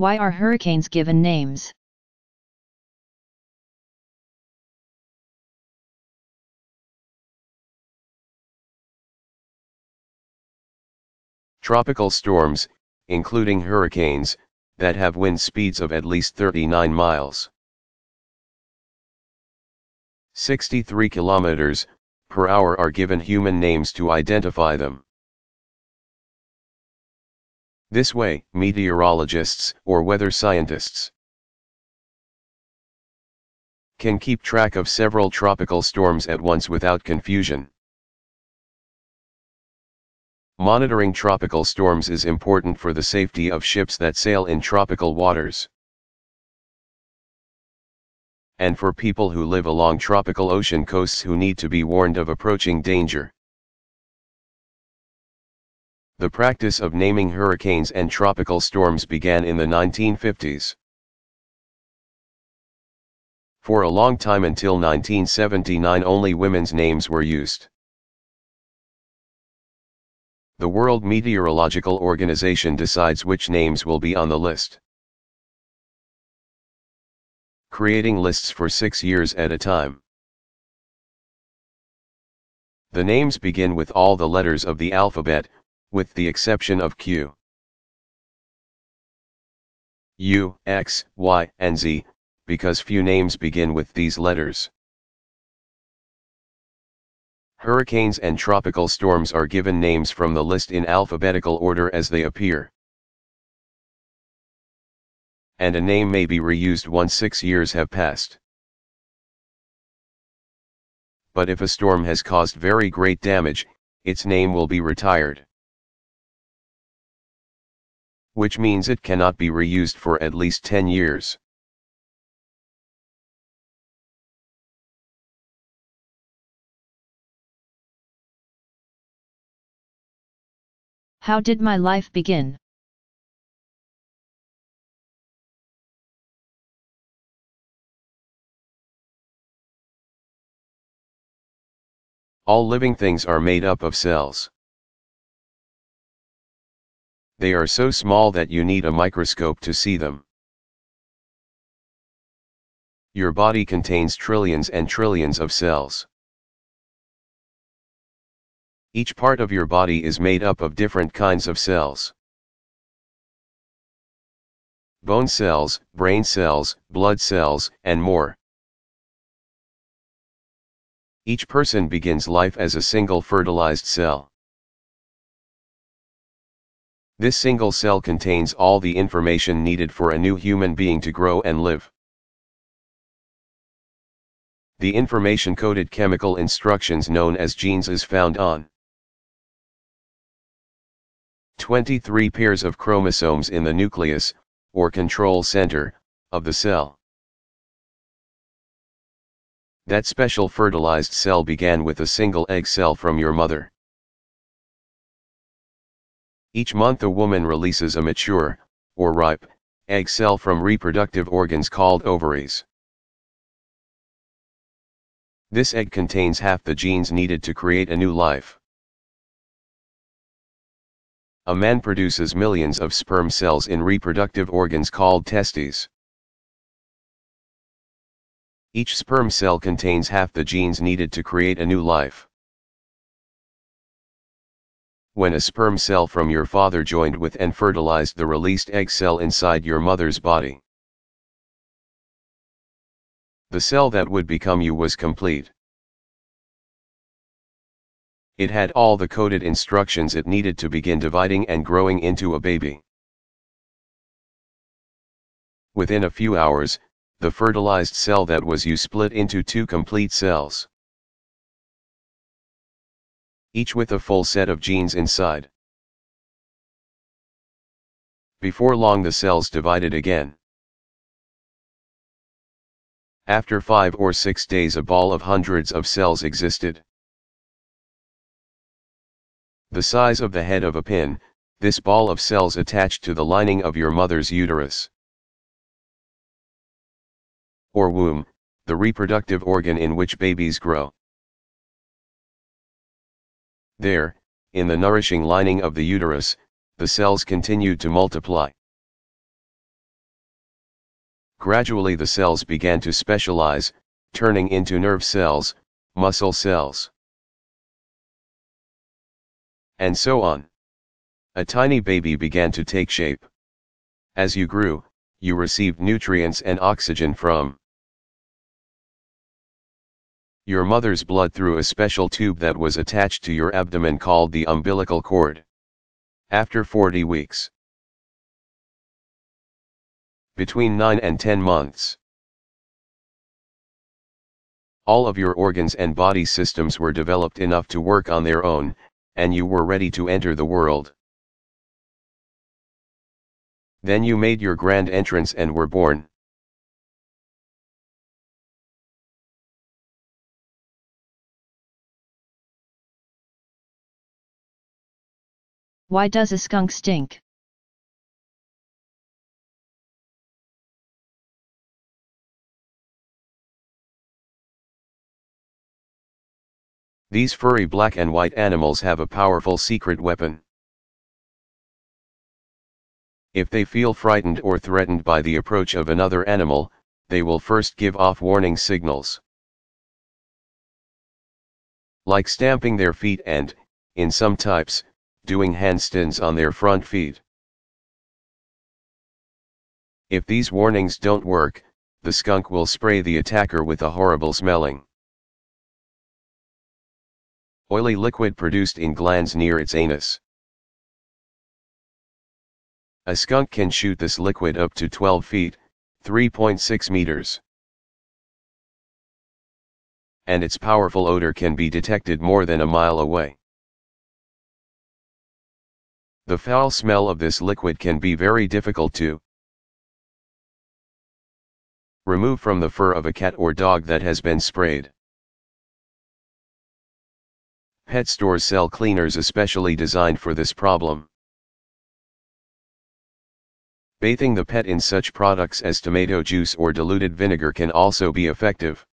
Why are hurricanes given names? Tropical storms, including hurricanes, that have wind speeds of at least 39 miles. 63 kilometers per hour are given human names to identify them. This way, meteorologists, or weather scientists, can keep track of several tropical storms at once without confusion. Monitoring tropical storms is important for the safety of ships that sail in tropical waters, and for people who live along tropical ocean coasts who need to be warned of approaching danger. The practice of naming hurricanes and tropical storms began in the 1950s. For a long time until 1979 only women's names were used. The World Meteorological Organization decides which names will be on the list, creating lists for 6 years at a time. The names begin with all the letters of the alphabet, with the exception of Q, U, X, Y, and Z, because few names begin with these letters. Hurricanes and tropical storms are given names from the list in alphabetical order as they appear. And a name may be reused once 6 years have passed. But if a storm has caused very great damage, its name will be retired, which means it cannot be reused for at least 10 years. How did my life begin? All living things are made up of cells. They are so small that you need a microscope to see them. Your body contains trillions and trillions of cells. Each part of your body is made up of different kinds of cells. Bone cells, brain cells, blood cells, and more. Each person begins life as a single fertilized cell. This single cell contains all the information needed for a new human being to grow and live. The information-coded chemical instructions known as genes is found on 23 pairs of chromosomes in the nucleus, or control center, of the cell. That special fertilized cell began with a single egg cell from your mother. Each month a woman releases a mature, or ripe, egg cell from reproductive organs called ovaries. This egg contains half the genes needed to create a new life. A man produces millions of sperm cells in reproductive organs called testes. Each sperm cell contains half the genes needed to create a new life. When a sperm cell from your father joined with and fertilized the released egg cell inside your mother's body, the cell that would become you was complete. It had all the coded instructions it needed to begin dividing and growing into a baby. Within a few hours, the fertilized cell that was you split into 2 complete cells, each with a full set of genes inside. Before long the cells divided again. After 5 or 6 days a ball of hundreds of cells existed. The size of the head of a pin, this ball of cells attached to the lining of your mother's uterus, or womb, the reproductive organ in which babies grow. There, in the nourishing lining of the uterus, the cells continued to multiply. Gradually the cells began to specialize, turning into nerve cells, muscle cells, and so on. A tiny baby began to take shape. As you grew, you received nutrients and oxygen from your mother's blood through a special tube that was attached to your abdomen called the umbilical cord. After 40 weeks, between 9 and 10 months, all of your organs and body systems were developed enough to work on their own, and you were ready to enter the world. Then you made your grand entrance and were born. Why does a skunk stink? These furry black and white animals have a powerful secret weapon. If they feel frightened or threatened by the approach of another animal, they will first give off warning signals, like stamping their feet and, in some types, doing handstands on their front feet. If these warnings don't work, the skunk will spray the attacker with a horrible smelling oily liquid produced in glands near its anus. A skunk can shoot this liquid up to 12 feet, 3.6 meters. And its powerful odor can be detected more than a mile away. The foul smell of this liquid can be very difficult to remove from the fur of a cat or dog that has been sprayed. Pet stores sell cleaners especially designed for this problem. Bathing the pet in such products as tomato juice or diluted vinegar can also be effective.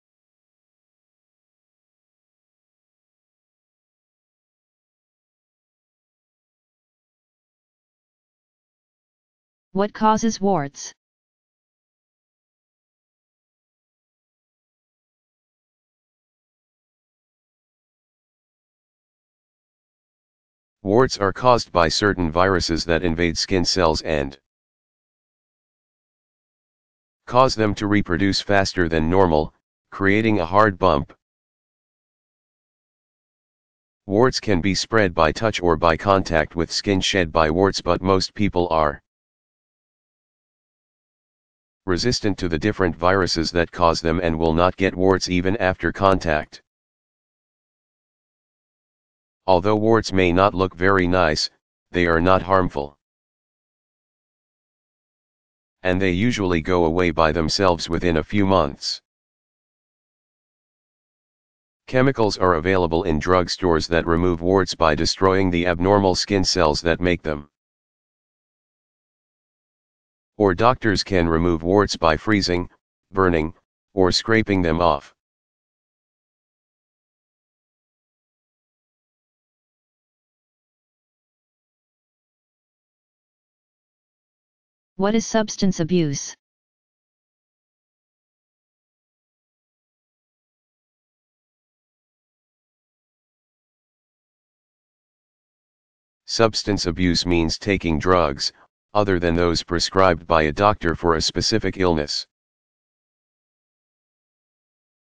What causes warts? Warts are caused by certain viruses that invade skin cells and cause them to reproduce faster than normal, creating a hard bump. Warts can be spread by touch or by contact with skin shed by warts, but most people are resistant to the different viruses that cause them and will not get warts even after contact. Although warts may not look very nice, they are not harmful. And they usually go away by themselves within a few months. Chemicals are available in drugstores that remove warts by destroying the abnormal skin cells that make them. Or doctors can remove warts by freezing, burning, or scraping them off. What is substance abuse? Substance abuse means taking drugs, other than those prescribed by a doctor for a specific illness,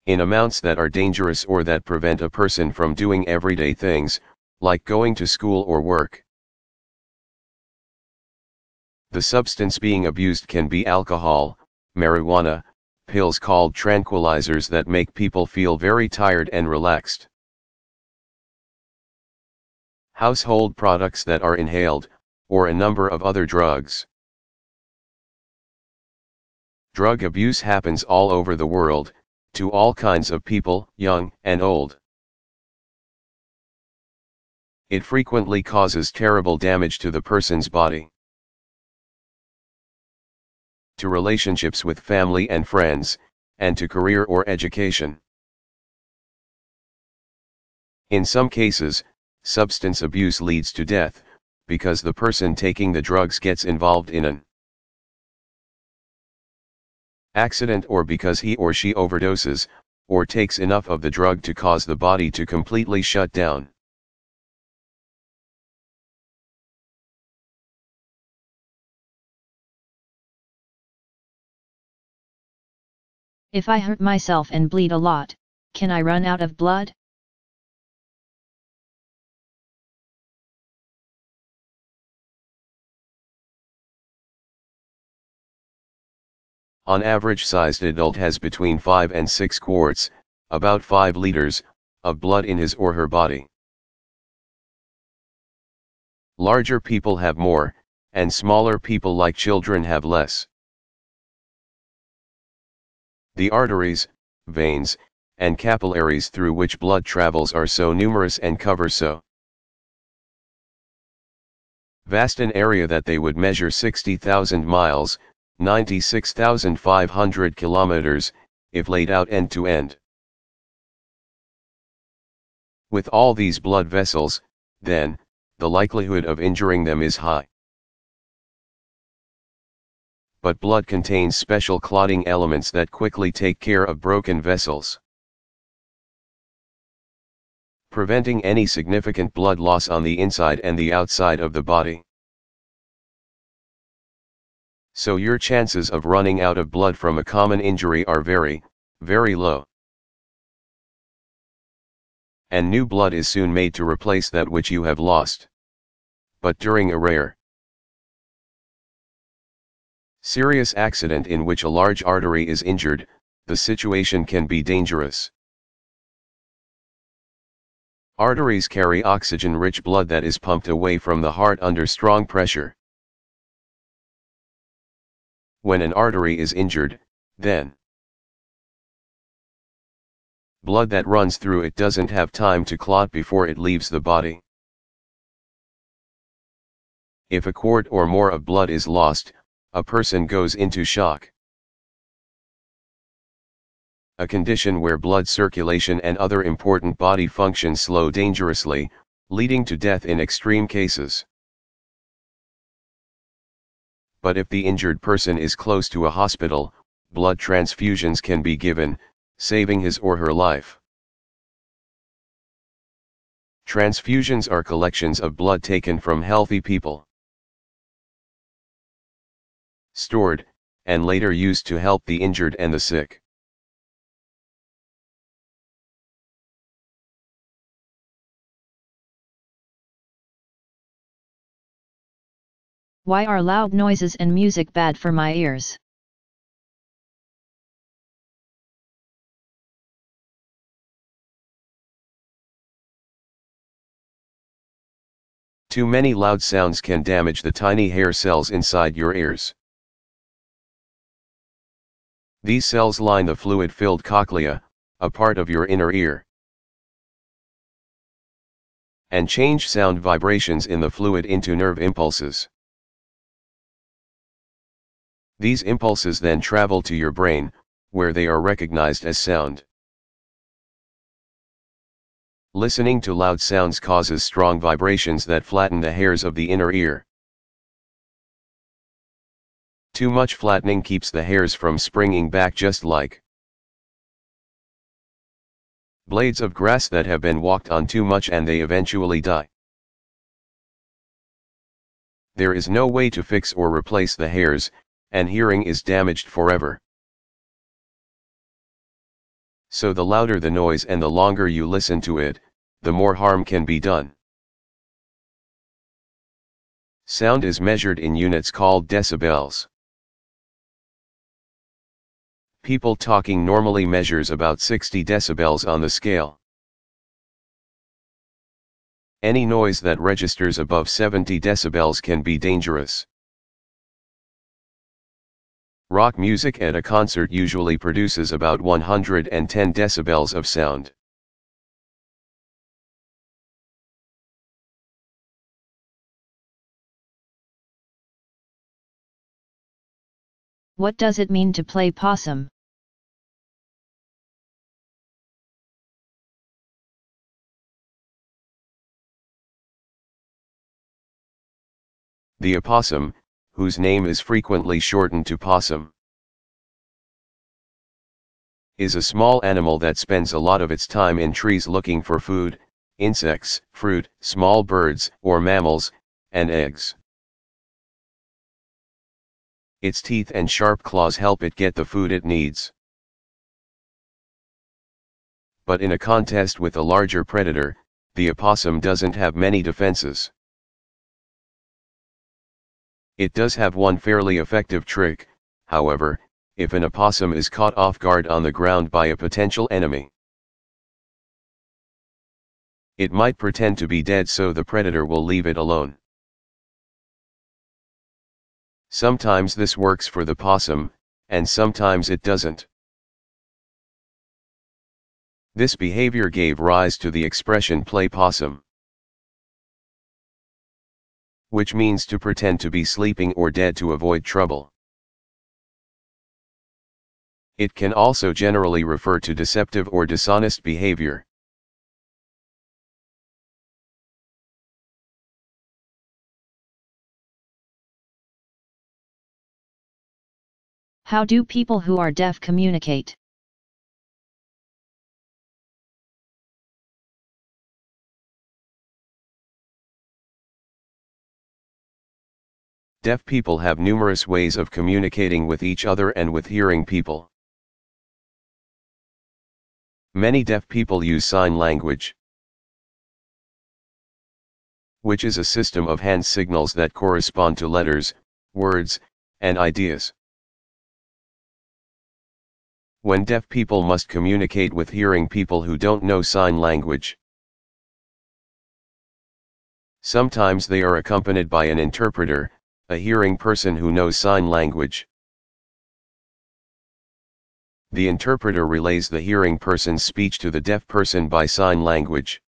in amounts that are dangerous or that prevent a person from doing everyday things, like going to school or work. The substance being abused can be alcohol, marijuana, pills called tranquilizers that make people feel very tired and relaxed, household products that are inhaled, or a number of other drugs. Drug abuse happens all over the world, to all kinds of people, young and old. It frequently causes terrible damage to the person's body, to relationships with family and friends, and to career or education. In some cases, substance abuse leads to death, because the person taking the drugs gets involved in an accident, or because he or she overdoses, or takes enough of the drug to cause the body to completely shut down. If I hurt myself and bleed a lot, can I run out of blood? On average sized adult has between 5 and 6 quarts, about 5 liters, of blood in his or her body. Larger people have more, and smaller people like children have less. The arteries, veins, and capillaries through which blood travels are so numerous and cover so vast an area that they would measure 60,000 miles, 96,500 kilometers, if laid out end to end. With all these blood vessels, then, the likelihood of injuring them is high. But blood contains special clotting elements that quickly take care of broken vessels, preventing any significant blood loss on the inside and the outside of the body. So your chances of running out of blood from a common injury are very, very low. And new blood is soon made to replace that which you have lost. But during a rare, serious accident in which a large artery is injured, the situation can be dangerous. Arteries carry oxygen-rich blood that is pumped away from the heart under strong pressure. When an artery is injured, then blood that runs through it doesn't have time to clot before it leaves the body. If a quart or more of blood is lost, a person goes into shock, a condition where blood circulation and other important body functions slow dangerously, leading to death in extreme cases. But if the injured person is close to a hospital, blood transfusions can be given, saving his or her life. Transfusions are collections of blood taken from healthy people, stored, and later used to help the injured and the sick. Why are loud noises and music bad for my ears? Too many loud sounds can damage the tiny hair cells inside your ears. These cells line the fluid-filled cochlea, a part of your inner ear, and change sound vibrations in the fluid into nerve impulses. These impulses then travel to your brain, where they are recognized as sound. Listening to loud sounds causes strong vibrations that flatten the hairs of the inner ear. Too much flattening keeps the hairs from springing back, just like blades of grass that have been walked on too much and they eventually die. There is no way to fix or replace the hairs, and hearing is damaged forever. So the louder the noise and the longer you listen to it, the more harm can be done. Sound is measured in units called decibels. People talking normally measures about 60 decibels on the scale. Any noise that registers above 70 decibels can be dangerous. Rock music at a concert usually produces about 110 decibels of sound. What does it mean to play possum? The opossum, whose name is frequently shortened to possum, is a small animal that spends a lot of its time in trees looking for food, insects, fruit, small birds or mammals, and eggs. Its teeth and sharp claws help it get the food it needs. But in a contest with a larger predator, the opossum doesn't have many defenses. It does have one fairly effective trick, however, if an opossum is caught off guard on the ground by a potential enemy. It might pretend to be dead so the predator will leave it alone. Sometimes this works for the possum, and sometimes it doesn't. This behavior gave rise to the expression play possum, which means to pretend to be sleeping or dead to avoid trouble. It can also generally refer to deceptive or dishonest behavior. How do people who are deaf communicate? Deaf people have numerous ways of communicating with each other and with hearing people. Many deaf people use sign language, which is a system of hand signals that correspond to letters, words, and ideas. When deaf people must communicate with hearing people who don't know sign language, sometimes they are accompanied by an interpreter, a hearing person who knows sign language. The interpreter relays the hearing person's speech to the deaf person by sign language,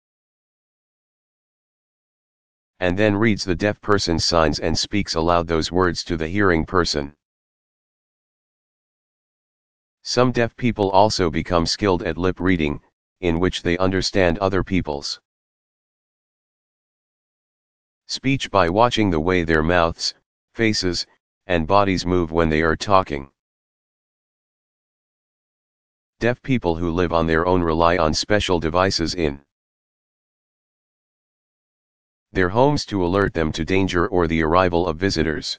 and then reads the deaf person's signs and speaks aloud those words to the hearing person. Some deaf people also become skilled at lip reading, in which they understand other people's speech by watching the way their mouths, faces, and bodies move when they are talking. Deaf people who live on their own rely on special devices in their homes to alert them to danger or the arrival of visitors.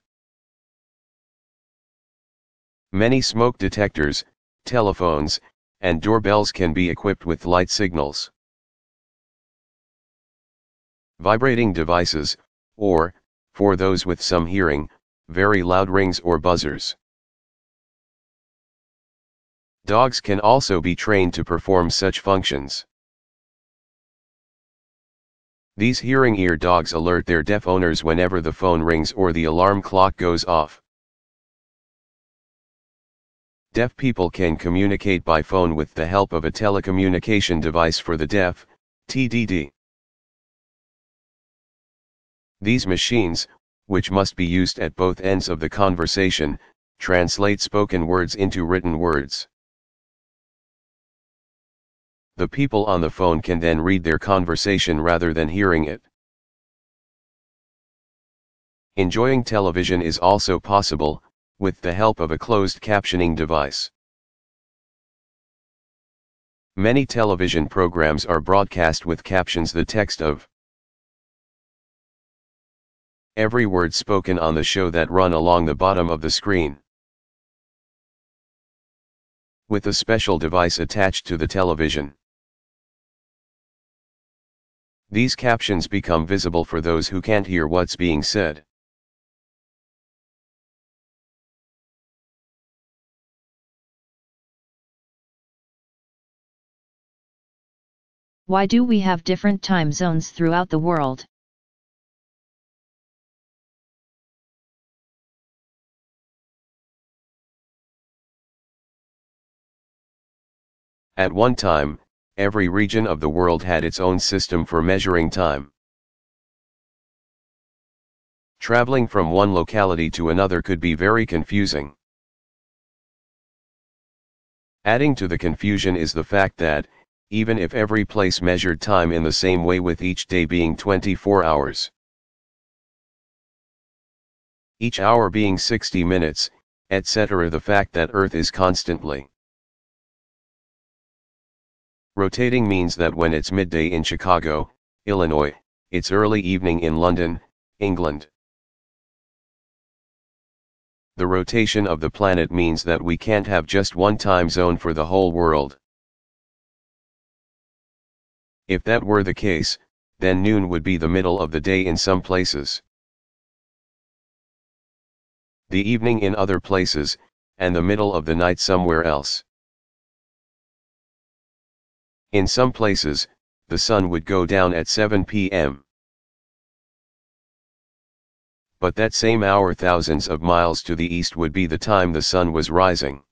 Many smoke detectors, telephones, and doorbells can be equipped with light signals. Vibrating devices, or, for those with some hearing, very loud rings or buzzers. Dogs can also be trained to perform such functions. These hearing ear dogs alert their deaf owners whenever the phone rings or the alarm clock goes off. Deaf people can communicate by phone with the help of a telecommunication device for the deaf, TDD. These machines, which must be used at both ends of the conversation, translate spoken words into written words. The people on the phone can then read their conversation rather than hearing it. Enjoying television is also possible, with the help of a closed captioning device. Many television programs are broadcast with captions the text of every word spoken on the show that run along the bottom of the screen. With a special device attached to the television, these captions become visible for those who can't hear what's being said. Why do we have different time zones throughout the world? At one time, every region of the world had its own system for measuring time. Traveling from one locality to another could be very confusing. Adding to the confusion is the fact that, even if every place measured time in the same way with each day being 24 hours, each hour being 60 minutes, etc., the fact that Earth is constantly Rotating means that when it's midday in Chicago, Illinois, it's early evening in London, England. The rotation of the planet means that we can't have just one time zone for the whole world. If that were the case, then noon would be the middle of the day in some places, the evening in other places, and the middle of the night somewhere else. In some places, the sun would go down at 7 p.m. But that same hour thousands of miles to the east would be the time the sun was rising.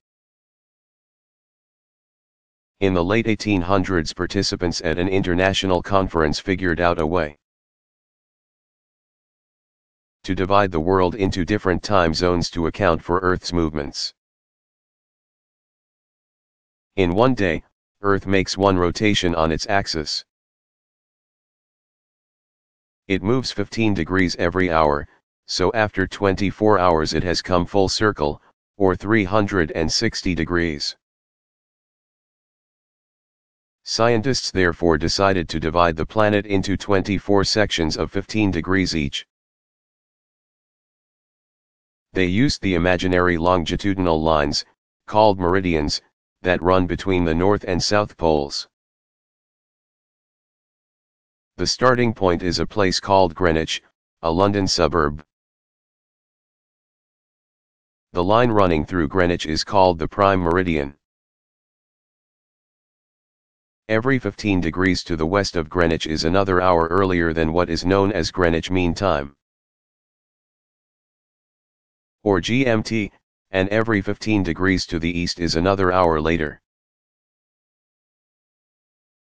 In the late 1800s, participants at an international conference figured out a way to divide the world into different time zones to account for Earth's movements. In one day, Earth makes one rotation on its axis. It moves 15 degrees every hour, so after 24 hours it has come full circle, or 360 degrees. Scientists therefore decided to divide the planet into 24 sections of 15 degrees each. They used the imaginary longitudinal lines, called meridians, that run between the North and South poles. The starting point is a place called Greenwich, a London suburb. The line running through Greenwich is called the prime meridian. Every 15 degrees to the west of Greenwich is another hour earlier than what is known as Greenwich Mean Time, or GMT, and every 15 degrees to the east is another hour later.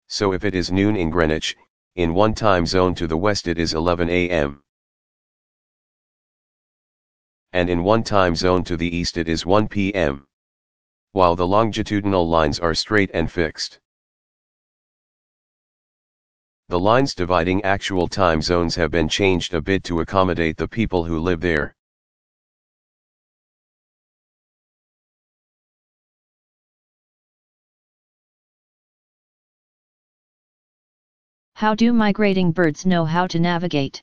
So if it is noon in Greenwich, in one time zone to the west it is 11 a.m. And in one time zone to the east it is 1 p.m. While the longitudinal lines are straight and fixed. The lines dividing actual time zones have been changed a bit to accommodate the people who live there. How do migrating birds know how to navigate?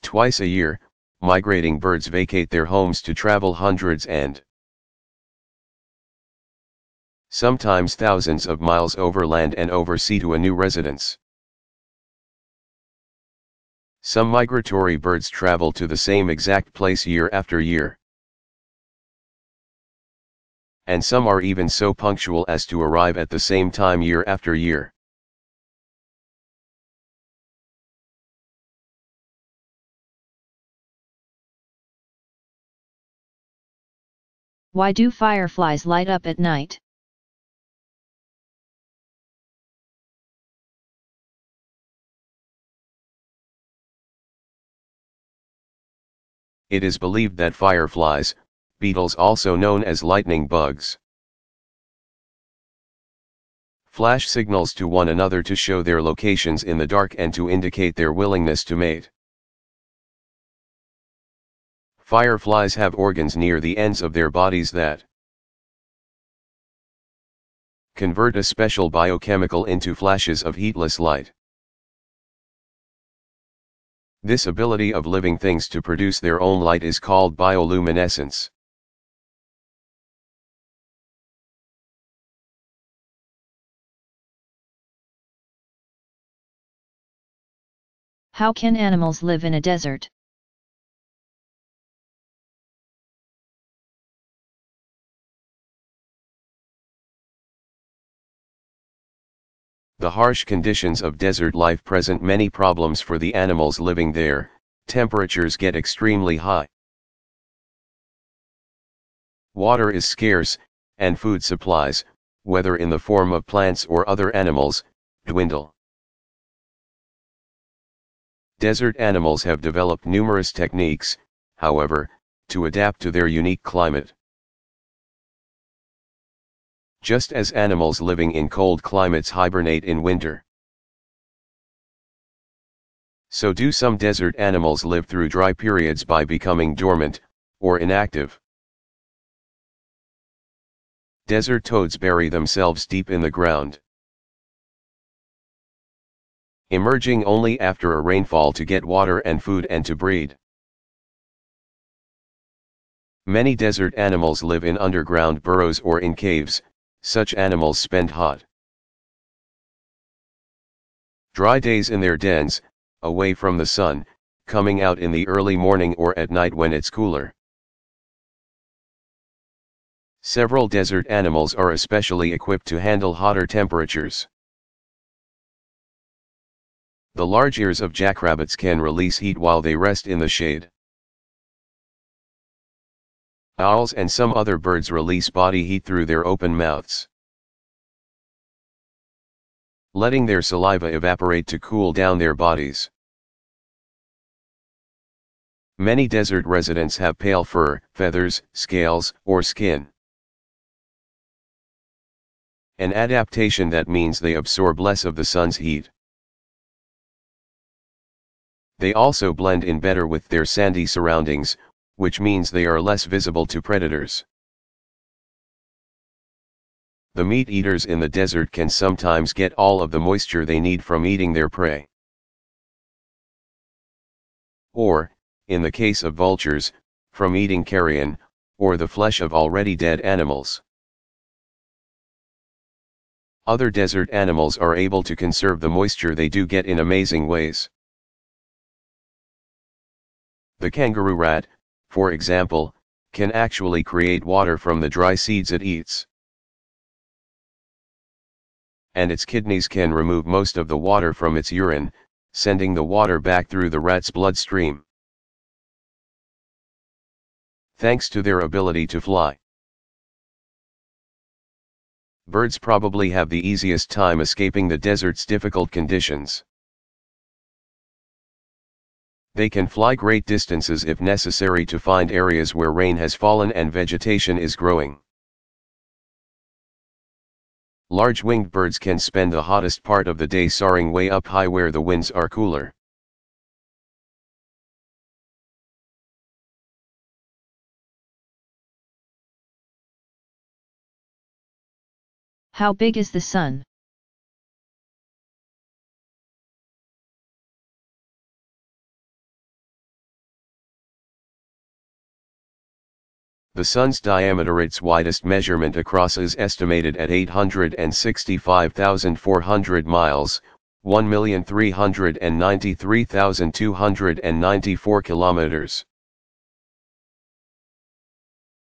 Twice a year, migrating birds vacate their homes to travel hundreds and sometimes thousands of miles over land and over sea to a new residence. Some migratory birds travel to the same exact place year after year. And some are even so punctual as to arrive at the same time year after year. Why do fireflies light up at night? It is believed that fireflies, beetles also known as lightning bugs, flash signals to one another to show their locations in the dark and to indicate their willingness to mate. Fireflies have organs near the ends of their bodies that convert a special biochemical into flashes of heatless light. This ability of living things to produce their own light is called bioluminescence. How can animals live in a desert? The harsh conditions of desert life present many problems for the animals living there. Temperatures get extremely high. Water is scarce, and food supplies, whether in the form of plants or other animals, dwindle. Desert animals have developed numerous techniques, however, to adapt to their unique climate. Just as animals living in cold climates hibernate in winter, So do some desert animals live through dry periods by becoming dormant, or inactive. Desert toads bury themselves deep in the ground, emerging only after a rainfall to get water and food and to breed. Many desert animals live in underground burrows or in caves. Such animals spend hot, dry days in their dens, away from the sun, coming out in the early morning or at night when it's cooler. Several desert animals are especially equipped to handle hotter temperatures. The large ears of jackrabbits can release heat while they rest in the shade. Owls and some other birds release body heat through their open mouths, letting their saliva evaporate to cool down their bodies. Many desert residents have pale fur, feathers, scales, or skin. An adaptation that means they absorb less of the sun's heat. They also blend in better with their sandy surroundings, which means they are less visible to predators. The meat eaters in the desert can sometimes get all of the moisture they need from eating their prey. Or, in the case of vultures, from eating carrion, or the flesh of already dead animals. Other desert animals are able to conserve the moisture they do get in amazing ways. The kangaroo rat, for example, can actually create water from the dry seeds it eats. And its kidneys can remove most of the water from its urine, sending the water back through the rat's bloodstream. Thanks to their ability to fly. Birds probably have the easiest time escaping the desert's difficult conditions. They can fly great distances if necessary to find areas where rain has fallen and vegetation is growing. Large winged birds can spend the hottest part of the day soaring way up high where the winds are cooler. How big is the sun? The sun's diameter, its widest measurement across, is estimated at 865,400 miles, 1,393,294 kilometers.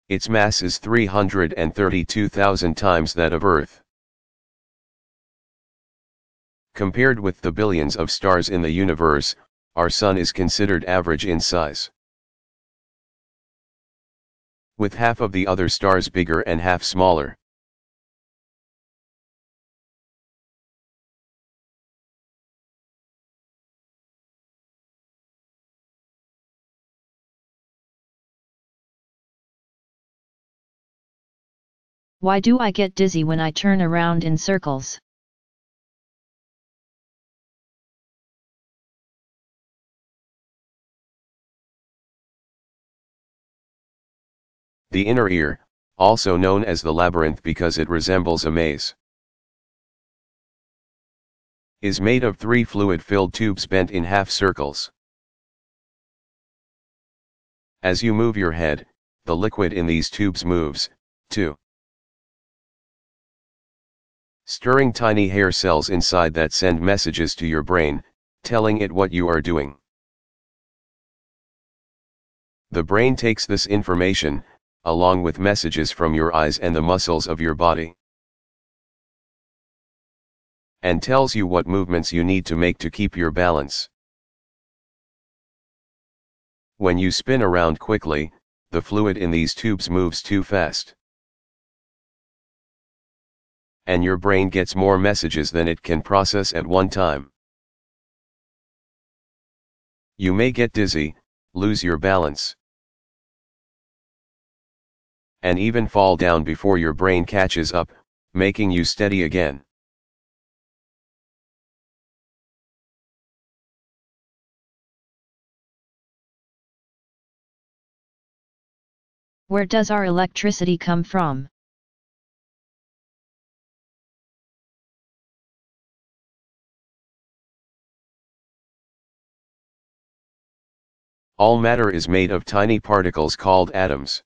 Its mass is 332,000 times that of Earth. Compared with the billions of stars in the universe, our sun is considered average in size, with half of the other stars bigger and half smaller. Why do I get dizzy when I turn around in circles? The inner ear, also known as the labyrinth because it resembles a maze, is made of 3 fluid-filled tubes bent in half circles. As you move your head, the liquid in these tubes moves, too, stirring tiny hair cells inside that send messages to your brain, telling it what you are doing. The brain takes this information, along with messages from your eyes and the muscles of your body, and tells you what movements you need to make to keep your balance. When you spin around quickly, the fluid in these tubes moves too fast, and your brain gets more messages than it can process at one time. You may get dizzy, lose your balance, and even fall down before your brain catches up, making you steady again. Where does our electricity come from? All matter is made of tiny particles called atoms.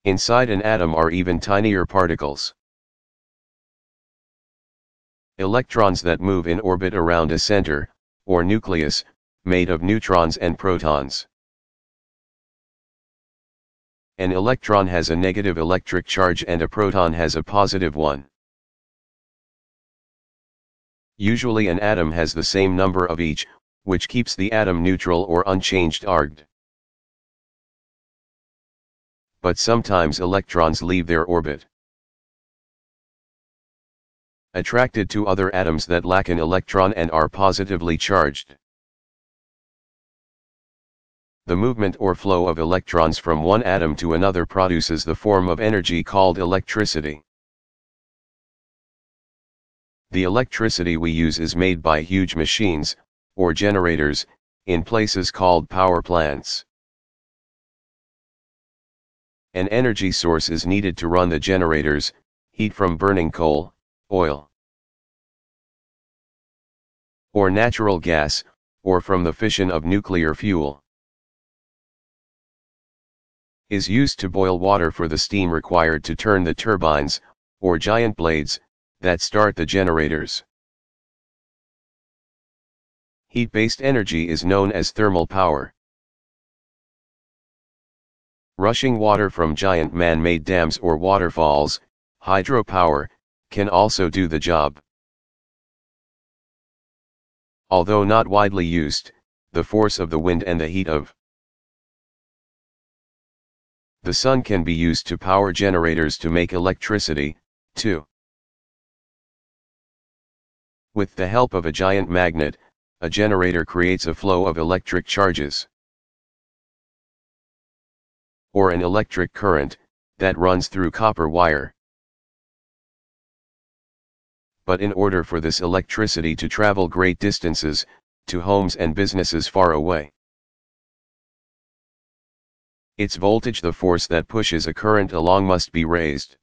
Inside an atom are even tinier particles. Electrons that move in orbit around a center, or nucleus, made of neutrons and protons. An electron has a negative electric charge and a proton has a positive one. Usually an atom has the same number of each, which keeps the atom neutral or unchanged arged. But sometimes electrons leave their orbit, attracted to other atoms that lack an electron and are positively charged. The movement or flow of electrons from one atom to another produces the form of energy called electricity. The electricity we use is made by huge machines, or generators, in places called power plants. An energy source is needed to run the generators: heat from burning coal, oil, or natural gas, or from the fission of nuclear fuel. Is used to boil water for the steam required to turn the turbines, or giant blades, that start the generators. Heat-based energy is known as thermal power. Rushing water from giant man-made dams or waterfalls, hydropower, can also do the job. Although not widely used, the force of the wind and the heat of the sun can be used to power generators to make electricity, too. With the help of a giant magnet, a generator creates a flow of electric charges, or an electric current, that runs through copper wire. But in order for this electricity to travel great distances, to homes and businesses far away, its voltage, the force that pushes a current along, must be raised.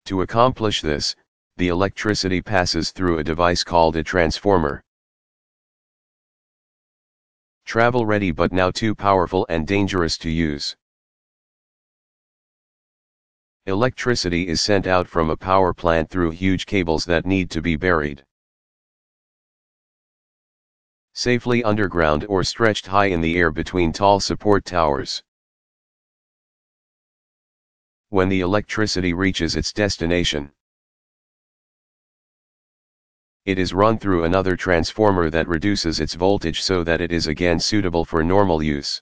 To accomplish this, the electricity passes through a device called a transformer. Travel ready but now too powerful and dangerous to use. Electricity is sent out from a power plant through huge cables that need to be buried safely underground or stretched high in the air between tall support towers. When the electricity reaches its destination, it is run through another transformer that reduces its voltage so that it is again suitable for normal use.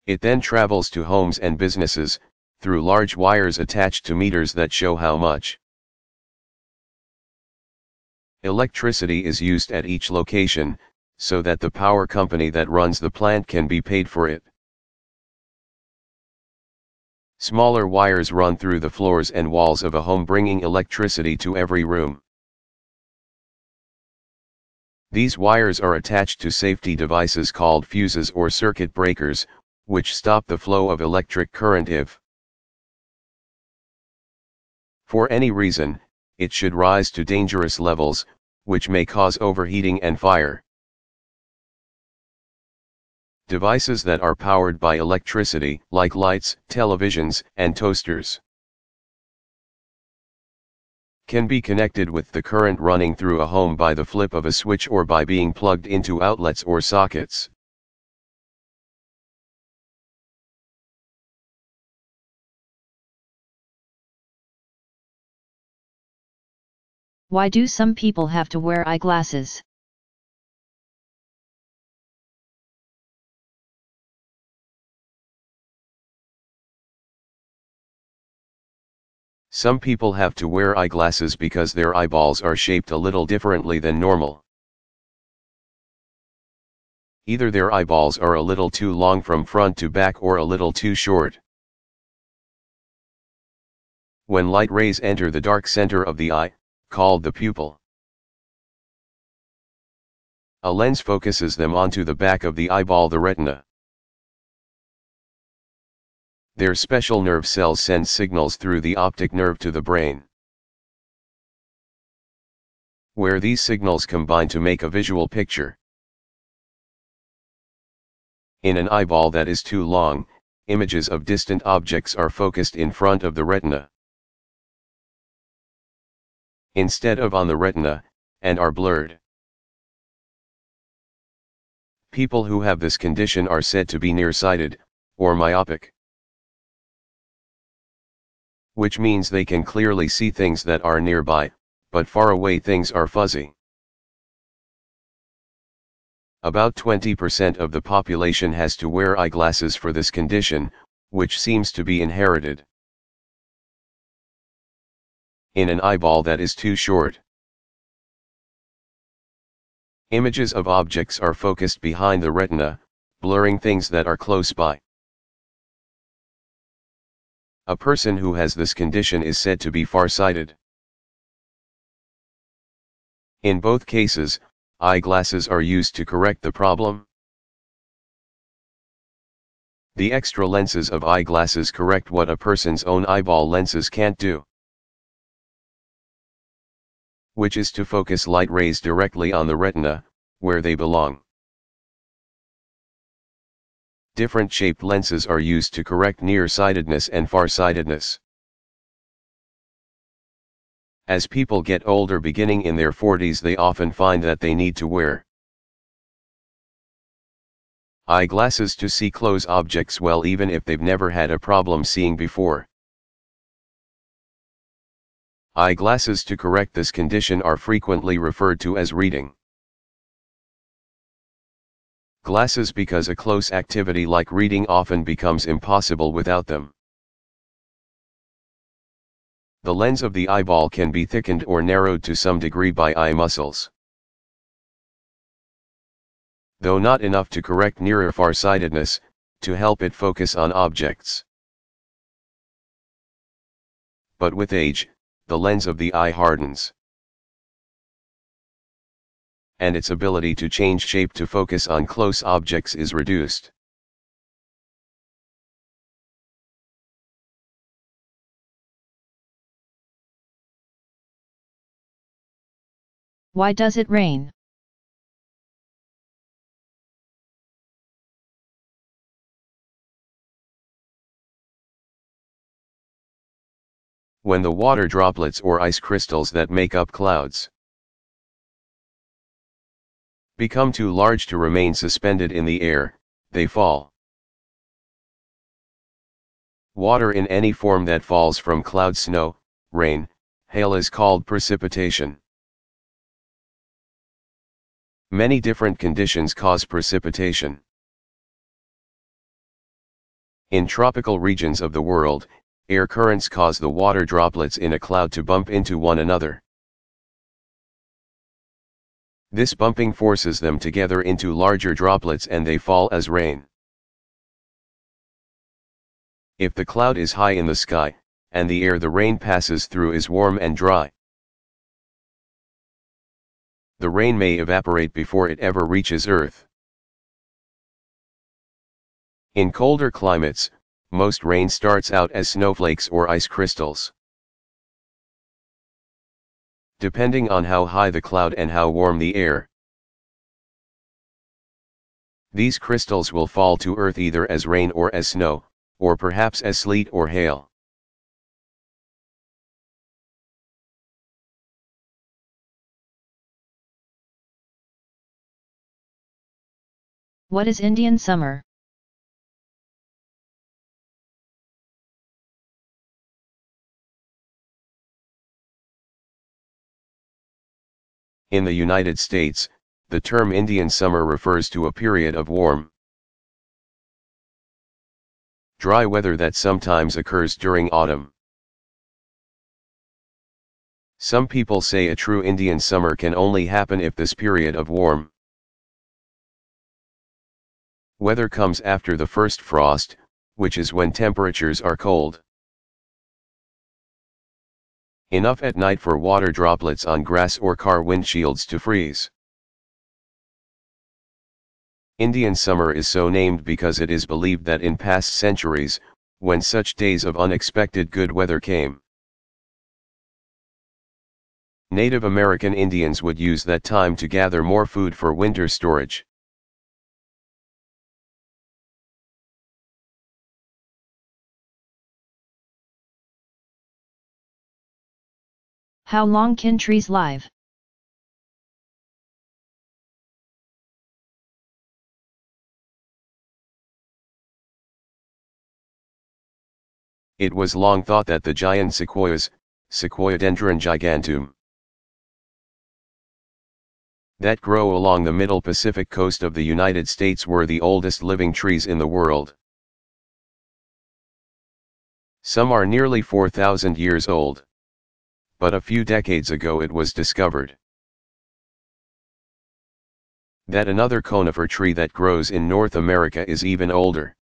It then travels to homes and businesses, through large wires attached to meters that show how much electricity is used at each location, so that the power company that runs the plant can be paid for it. Smaller wires run through the floors and walls of a home, bringing electricity to every room. These wires are attached to safety devices called fuses or circuit breakers, which stop the flow of electric current if, for any reason, it should rise to dangerous levels, which may cause overheating and fire. Devices that are powered by electricity, like lights, televisions, and toasters, can be connected with the current running through a home by the flip of a switch or by being plugged into outlets or sockets. Why do some people have to wear eyeglasses? Some people have to wear eyeglasses because their eyeballs are shaped a little differently than normal. Either their eyeballs are a little too long from front to back or a little too short. When light rays enter the dark center of the eye, called the pupil, A lens focuses them onto the back of the eyeball, the retina. Their special nerve cells send signals through the optic nerve to the brain, where these signals combine to make a visual picture. In an eyeball that is too long, images of distant objects are focused in front of the retina, instead of on the retina, and are blurred. People who have this condition are said to be nearsighted, or myopic, which means they can clearly see things that are nearby, but far away things are fuzzy. About 20% of the population has to wear eyeglasses for this condition, which seems to be inherited. In an eyeball that is too short, images of objects are focused behind the retina, blurring things that are close by. A person who has this condition is said to be farsighted. In both cases, eyeglasses are used to correct the problem. The extra lenses of eyeglasses correct what a person's own eyeball lenses can't do, which is to focus light rays directly on the retina, where they belong. Different shaped lenses are used to correct nearsightedness and farsightedness. As people get older, beginning in their 40s, they often find that they need to wear eyeglasses to see close objects well, even if they've never had a problem seeing before. Eyeglasses to correct this condition are frequently referred to as reading glasses because a close activity like reading often becomes impossible without them. The lens of the eyeball can be thickened or narrowed to some degree by eye muscles, though not enough to correct near or farsightedness, to help it focus on objects. But with age, the lens of the eye hardens, and its ability to change shape to focus on close objects is reduced. Why does it rain? When the water droplets or ice crystals that make up clouds become too large to remain suspended in the air, they fall. Water in any form that falls from cloud, snow, rain, hail is called precipitation. Many different conditions cause precipitation. In tropical regions of the world, air currents cause the water droplets in a cloud to bump into one another. This bumping forces them together into larger droplets and they fall as rain. If the cloud is high in the sky, and the air the rain passes through is warm and dry, the rain may evaporate before it ever reaches Earth. In colder climates, most rain starts out as snowflakes or ice crystals. Depending on how high the cloud and how warm the air, these crystals will fall to Earth either as rain or as snow, or perhaps as sleet or hail. What is Indian summer? In the United States, the term Indian summer refers to a period of warm, dry weather that sometimes occurs during autumn. Some people say a true Indian summer can only happen if this period of warm weather comes after the first frost, which is when temperatures are cold enough at night for water droplets on grass or car windshields to freeze. Indian summer is so named because it is believed that in past centuries, when such days of unexpected good weather came, Native American Indians would use that time to gather more food for winter storage. How long can trees live? It was long thought that the giant sequoias, Sequoiadendron giganteum, that grow along the middle Pacific coast of the United States were the oldest living trees in the world. Some are nearly 4,000 years old. But a few decades ago it was discovered that another conifer tree that grows in North America is even older.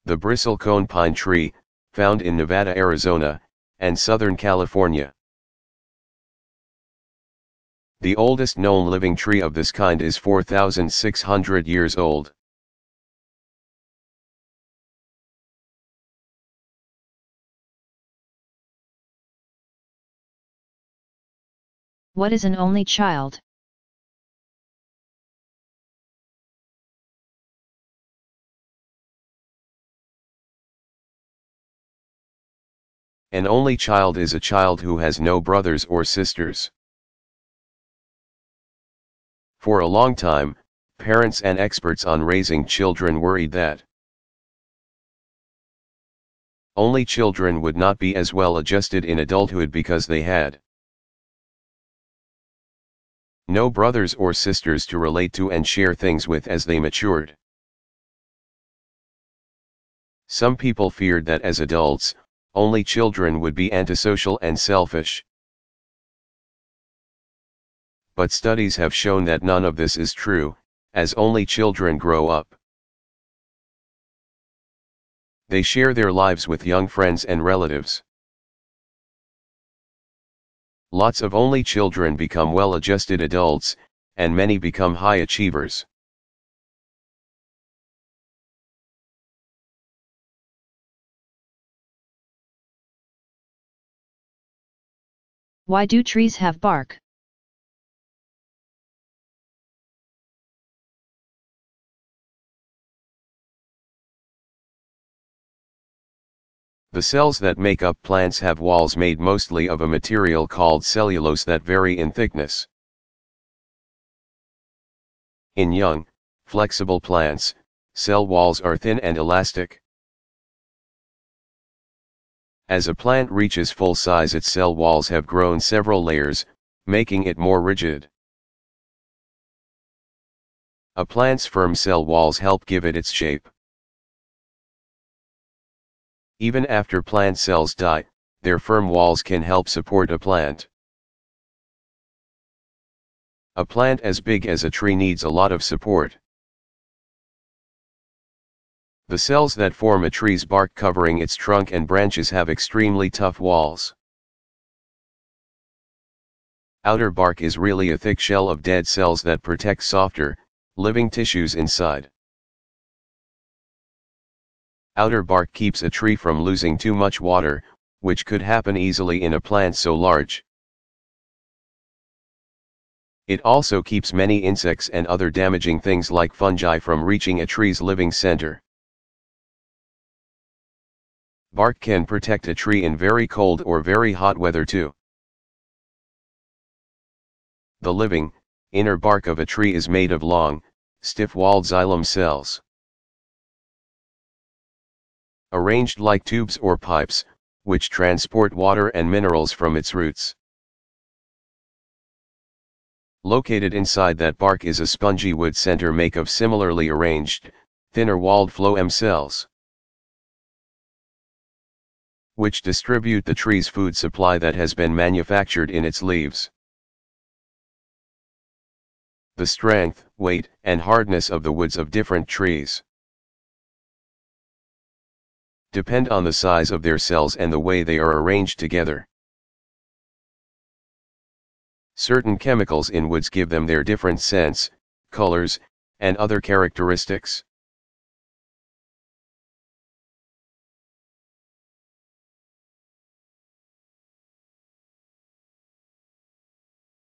The bristlecone pine tree, found in Nevada, Arizona, and Southern California. The oldest known living tree of this kind is 4,600 years old. What is an only child? An only child is a child who has no brothers or sisters. For a long time, parents and experts on raising children worried that only children would not be as well adjusted in adulthood because they had no brothers or sisters to relate to and share things with as they matured. Some people feared that as adults, only children would be antisocial and selfish. But studies have shown that none of this is true, as only children grow up. They share their lives with young friends and relatives. Lots of only children become well-adjusted adults, and many become high achievers. Why do trees have bark? The cells that make up plants have walls made mostly of a material called cellulose that vary in thickness. In young, flexible plants, cell walls are thin and elastic. As a plant reaches full size, its cell walls have grown several layers, making it more rigid. A plant's firm cell walls help give it its shape. Even after plant cells die, their firm walls can help support a plant. A plant as big as a tree needs a lot of support. The cells that form a tree's bark covering its trunk and branches have extremely tough walls. Outer bark is really a thick shell of dead cells that protect softer, living tissues inside. Outer bark keeps a tree from losing too much water, which could happen easily in a plant so large. It also keeps many insects and other damaging things like fungi from reaching a tree's living center. Bark can protect a tree in very cold or very hot weather too. The living, inner bark of a tree is made of long, stiff-walled xylem cells. Arranged like tubes or pipes, which transport water and minerals from its roots. Located inside that bark is a spongy wood center made of similarly arranged, thinner-walled phloem cells, which distribute the tree's food supply that has been manufactured in its leaves. The strength, weight, and hardness of the woods of different trees depend on the size of their cells and the way they are arranged together. Certain chemicals in woods give them their different scents, colors, and other characteristics.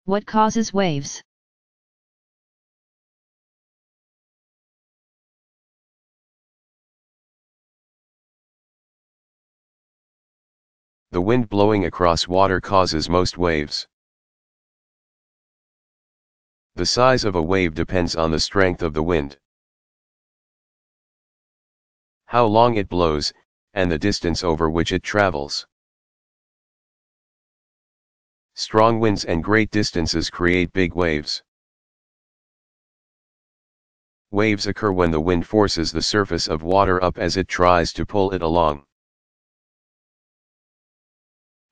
What causes waves? The wind blowing across water causes most waves. The size of a wave depends on the strength of the wind, how long it blows, and the distance over which it travels. Strong winds and great distances create big waves. Waves occur when the wind forces the surface of water up as it tries to pull it along,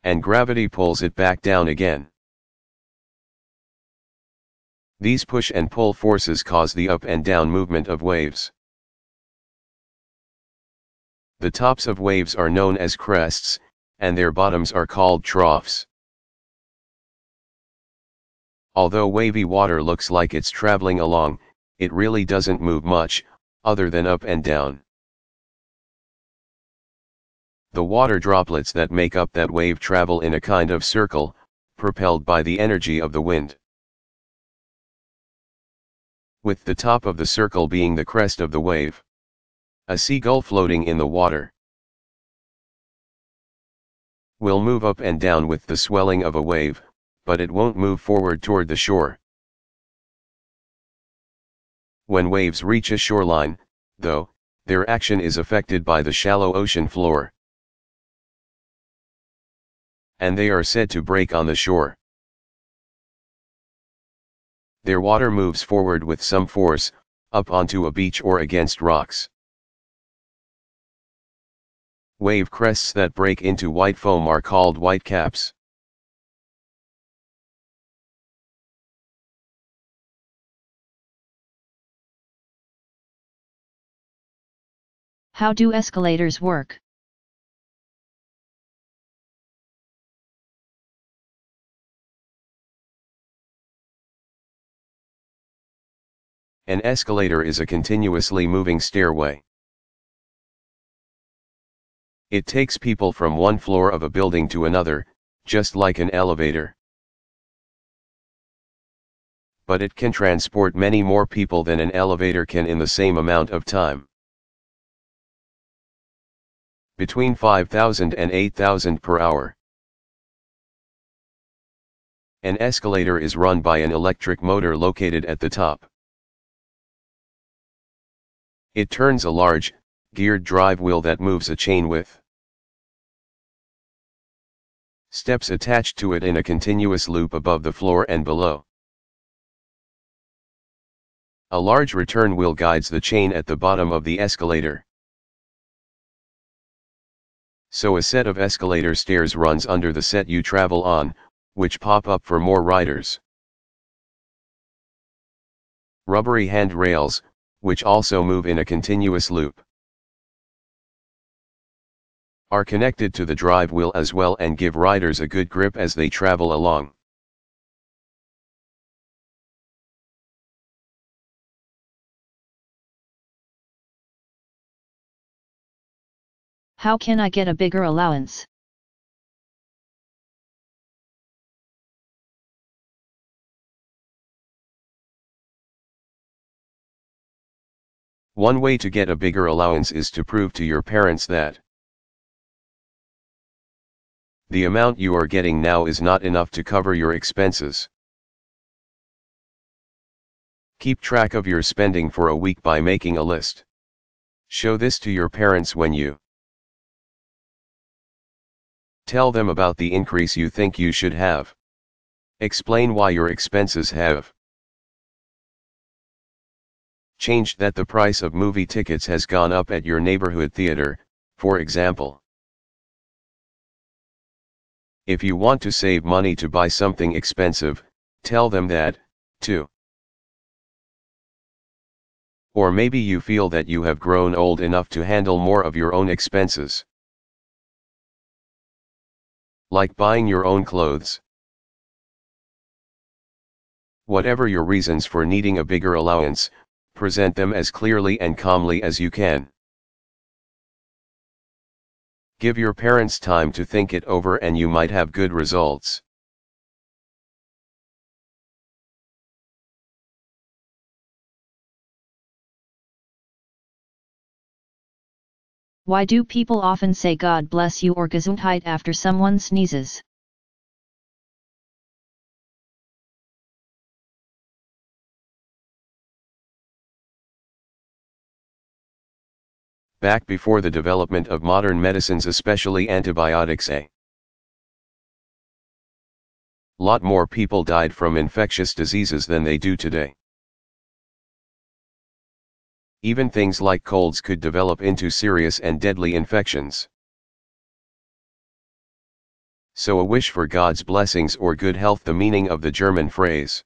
and gravity pulls it back down again. These push and pull forces cause the up and down movement of waves. The tops of waves are known as crests, and their bottoms are called troughs. Although wavy water looks like it's traveling along, it really doesn't move much, other than up and down. The water droplets that make up that wave travel in a kind of circle, propelled by the energy of the wind, with the top of the circle being the crest of the wave. A seagull floating in the water will move up and down with the swelling of a wave, but it won't move forward toward the shore. When waves reach a shoreline, though, their action is affected by the shallow ocean floor, and they are said to break on the shore. Their water moves forward with some force, up onto a beach or against rocks. Wave crests that break into white foam are called whitecaps. How do escalators work? An escalator is a continuously moving stairway. It takes people from one floor of a building to another, just like an elevator. But it can transport many more people than an elevator can in the same amount of time. Between 5,000 and 8,000 per hour. An escalator is run by an electric motor located at the top. It turns a large, geared drive wheel that moves a chain with steps attached to it in a continuous loop above the floor and below. A large return wheel guides the chain at the bottom of the escalator. So a set of escalator stairs runs under the set you travel on, which pop up for more riders. Rubbery handrails, which also move in a continuous loop, are connected to the drive wheel as well and give riders a good grip as they travel along. How can I get a bigger allowance? One way to get a bigger allowance is to prove to your parents that the amount you are getting now is not enough to cover your expenses. Keep track of your spending for a week by making a list. Show this to your parents when you tell them about the increase you think you should have. Explain why your expenses have changed, that the price of movie tickets has gone up at your neighborhood theater, for example. If you want to save money to buy something expensive, tell them that, too. Or maybe you feel that you have grown old enough to handle more of your own expenses, like buying your own clothes. Whatever your reasons for needing a bigger allowance, present them as clearly and calmly as you can. Give your parents time to think it over and you might have good results. Why do people often say God bless you or Gesundheit after someone sneezes? Back before the development of modern medicines, especially antibiotics, a lot more people died from infectious diseases than they do today. Even things like colds could develop into serious and deadly infections. So a wish for God's blessings or good health, the meaning of the German phrase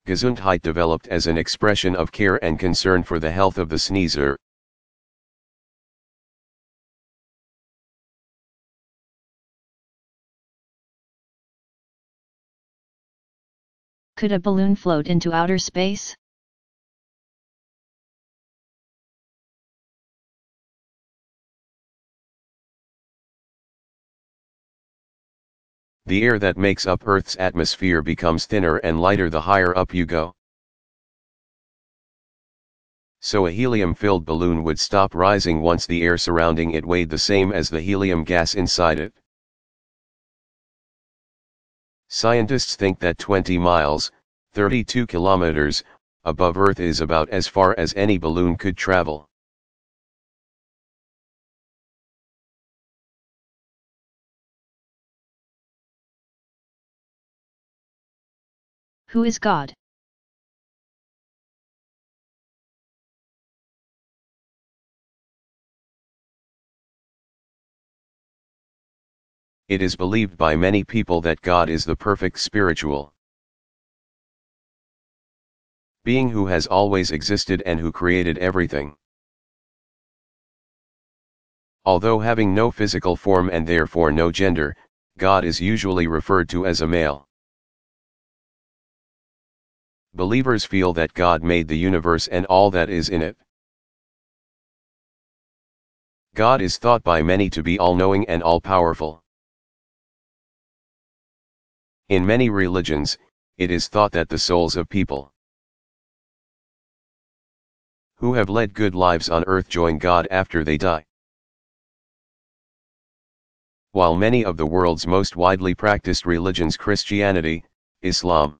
Gesundheit, developed as an expression of care and concern for the health of the sneezer. Could a balloon float into outer space? The air that makes up Earth's atmosphere becomes thinner and lighter the higher up you go. So a helium-filled balloon would stop rising once the air surrounding it weighed the same as the helium gas inside it. Scientists think that 20 miles, 32 kilometers, above Earth is about as far as any balloon could travel. Who is God? It is believed by many people that God is the perfect spiritual being who has always existed and who created everything. Although having no physical form and therefore no gender, God is usually referred to as a male. Believers feel that God made the universe and all that is in it. God is thought by many to be all-knowing and all-powerful. In many religions, it is thought that the souls of people who have led good lives on earth join God after they die. While many of the world's most widely practiced religions, Christianity, Islam,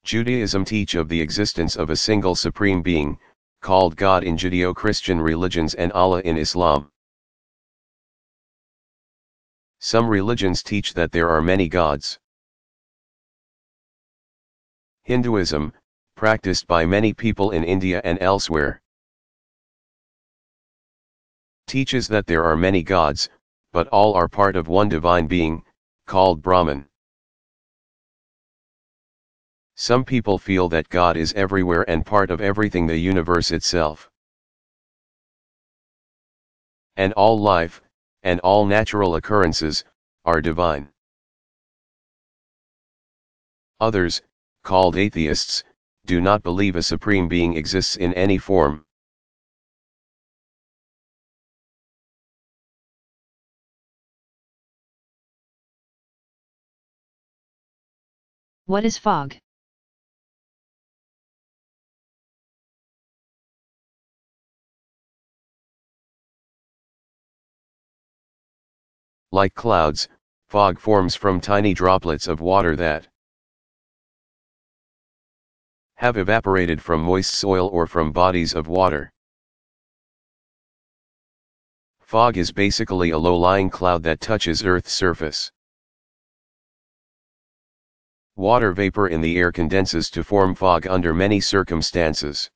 Judaism, teach of the existence of a single supreme being, called God in Judeo-Christian religions and Allah in Islam. Some religions teach that there are many gods. Hinduism, practiced by many people in India and elsewhere, teaches that there are many gods, but all are part of one divine being, called Brahman. Some people feel that God is everywhere and part of everything, the universe itself, and all life, and all natural occurrences, are divine. Others, called atheists, do not believe a supreme being exists in any form. What is fog? Like clouds, fog forms from tiny droplets of water that have evaporated from moist soil or from bodies of water. Fog is basically a low-lying cloud that touches Earth's surface. Water vapor in the air condenses to form fog under many circumstances.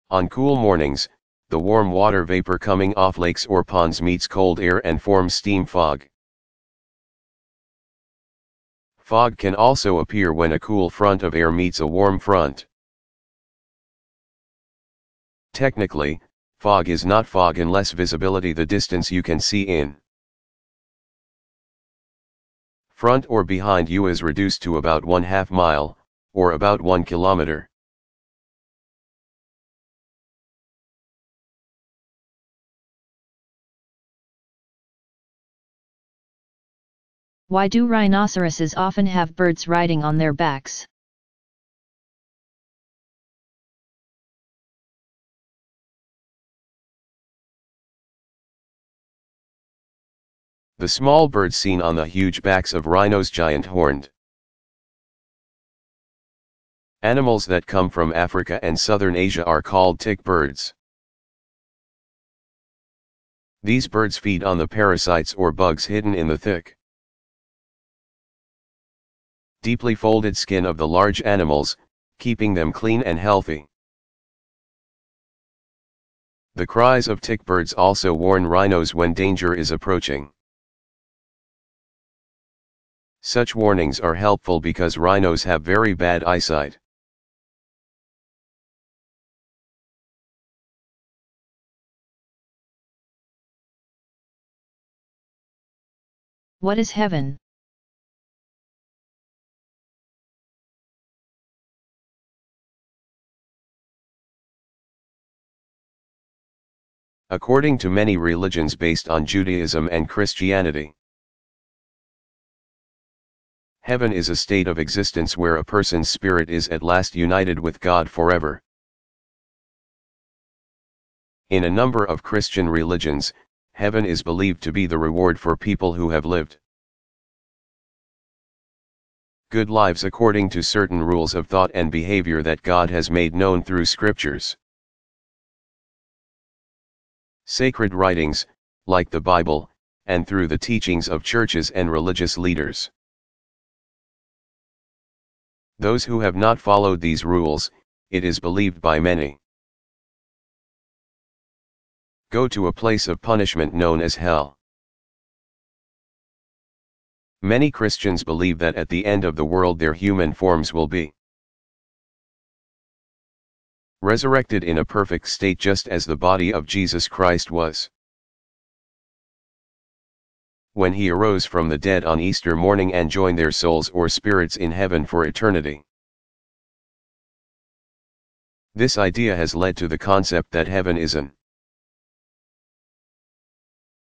On cool mornings, the warm water vapor coming off lakes or ponds meets cold air and forms steam fog. Fog can also appear when a cool front of air meets a warm front. Technically, fog is not fog unless visibility the distance you can see in. front or behind you is reduced to about 1/2 mile, or about 1 kilometer. Why do rhinoceroses often have birds riding on their backs? The small birds seen on the huge backs of rhinos, giant horned animals that come from Africa and southern Asia, are called tick birds. These birds feed on the parasites or bugs hidden in the thick, deeply folded skin of the large animals, keeping them clean and healthy. The cries of tick birds also warn rhinos when danger is approaching. Such warnings are helpful because rhinos have very bad eyesight. What is heaven? According to many religions based on Judaism and Christianity, heaven is a state of existence where a person's spirit is at last united with God forever. In a number of Christian religions, heaven is believed to be the reward for people who have lived good lives according to certain rules of thought and behavior that God has made known through scriptures. Sacred writings, like the Bible, and through the teachings of churches and religious leaders. Those who have not followed these rules, it is believed by many, go to a place of punishment known as hell. Many Christians believe that at the end of the world their human forms will be resurrected in a perfect state, just as the body of Jesus Christ was when he arose from the dead on Easter morning, and join their souls or spirits in heaven for eternity. This idea has led to the concept that heaven is an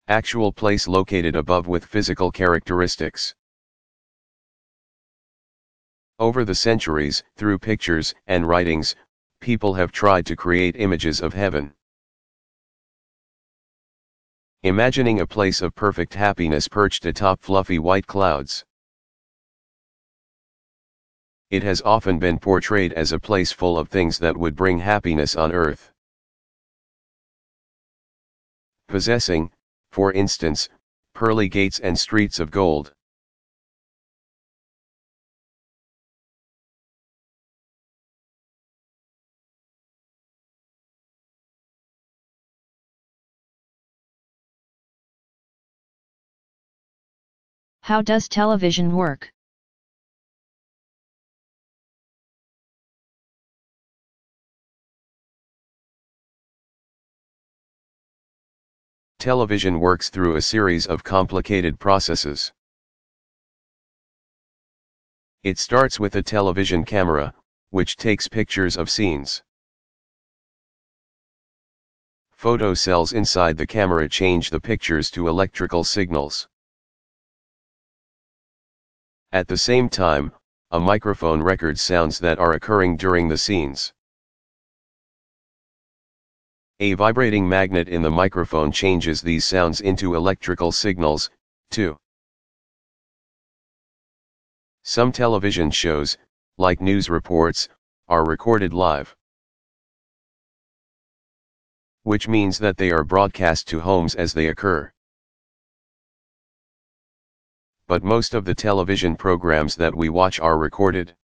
actual place located above with physical characteristics. Over the centuries, through pictures and writings, people have tried to create images of heaven, imagining a place of perfect happiness perched atop fluffy white clouds. It has often been portrayed as a place full of things that would bring happiness on earth, possessing, for instance, pearly gates and streets of gold. How does television work? Television works through a series of complicated processes. It starts with a television camera, which takes pictures of scenes. Photocells inside the camera change the pictures to electrical signals. At the same time, a microphone records sounds that are occurring during the scenes. A vibrating magnet in the microphone changes these sounds into electrical signals, too. Some television shows, like news reports, are recorded live, which means that they are broadcast to homes as they occur. But most of the television programs that we watch are recorded,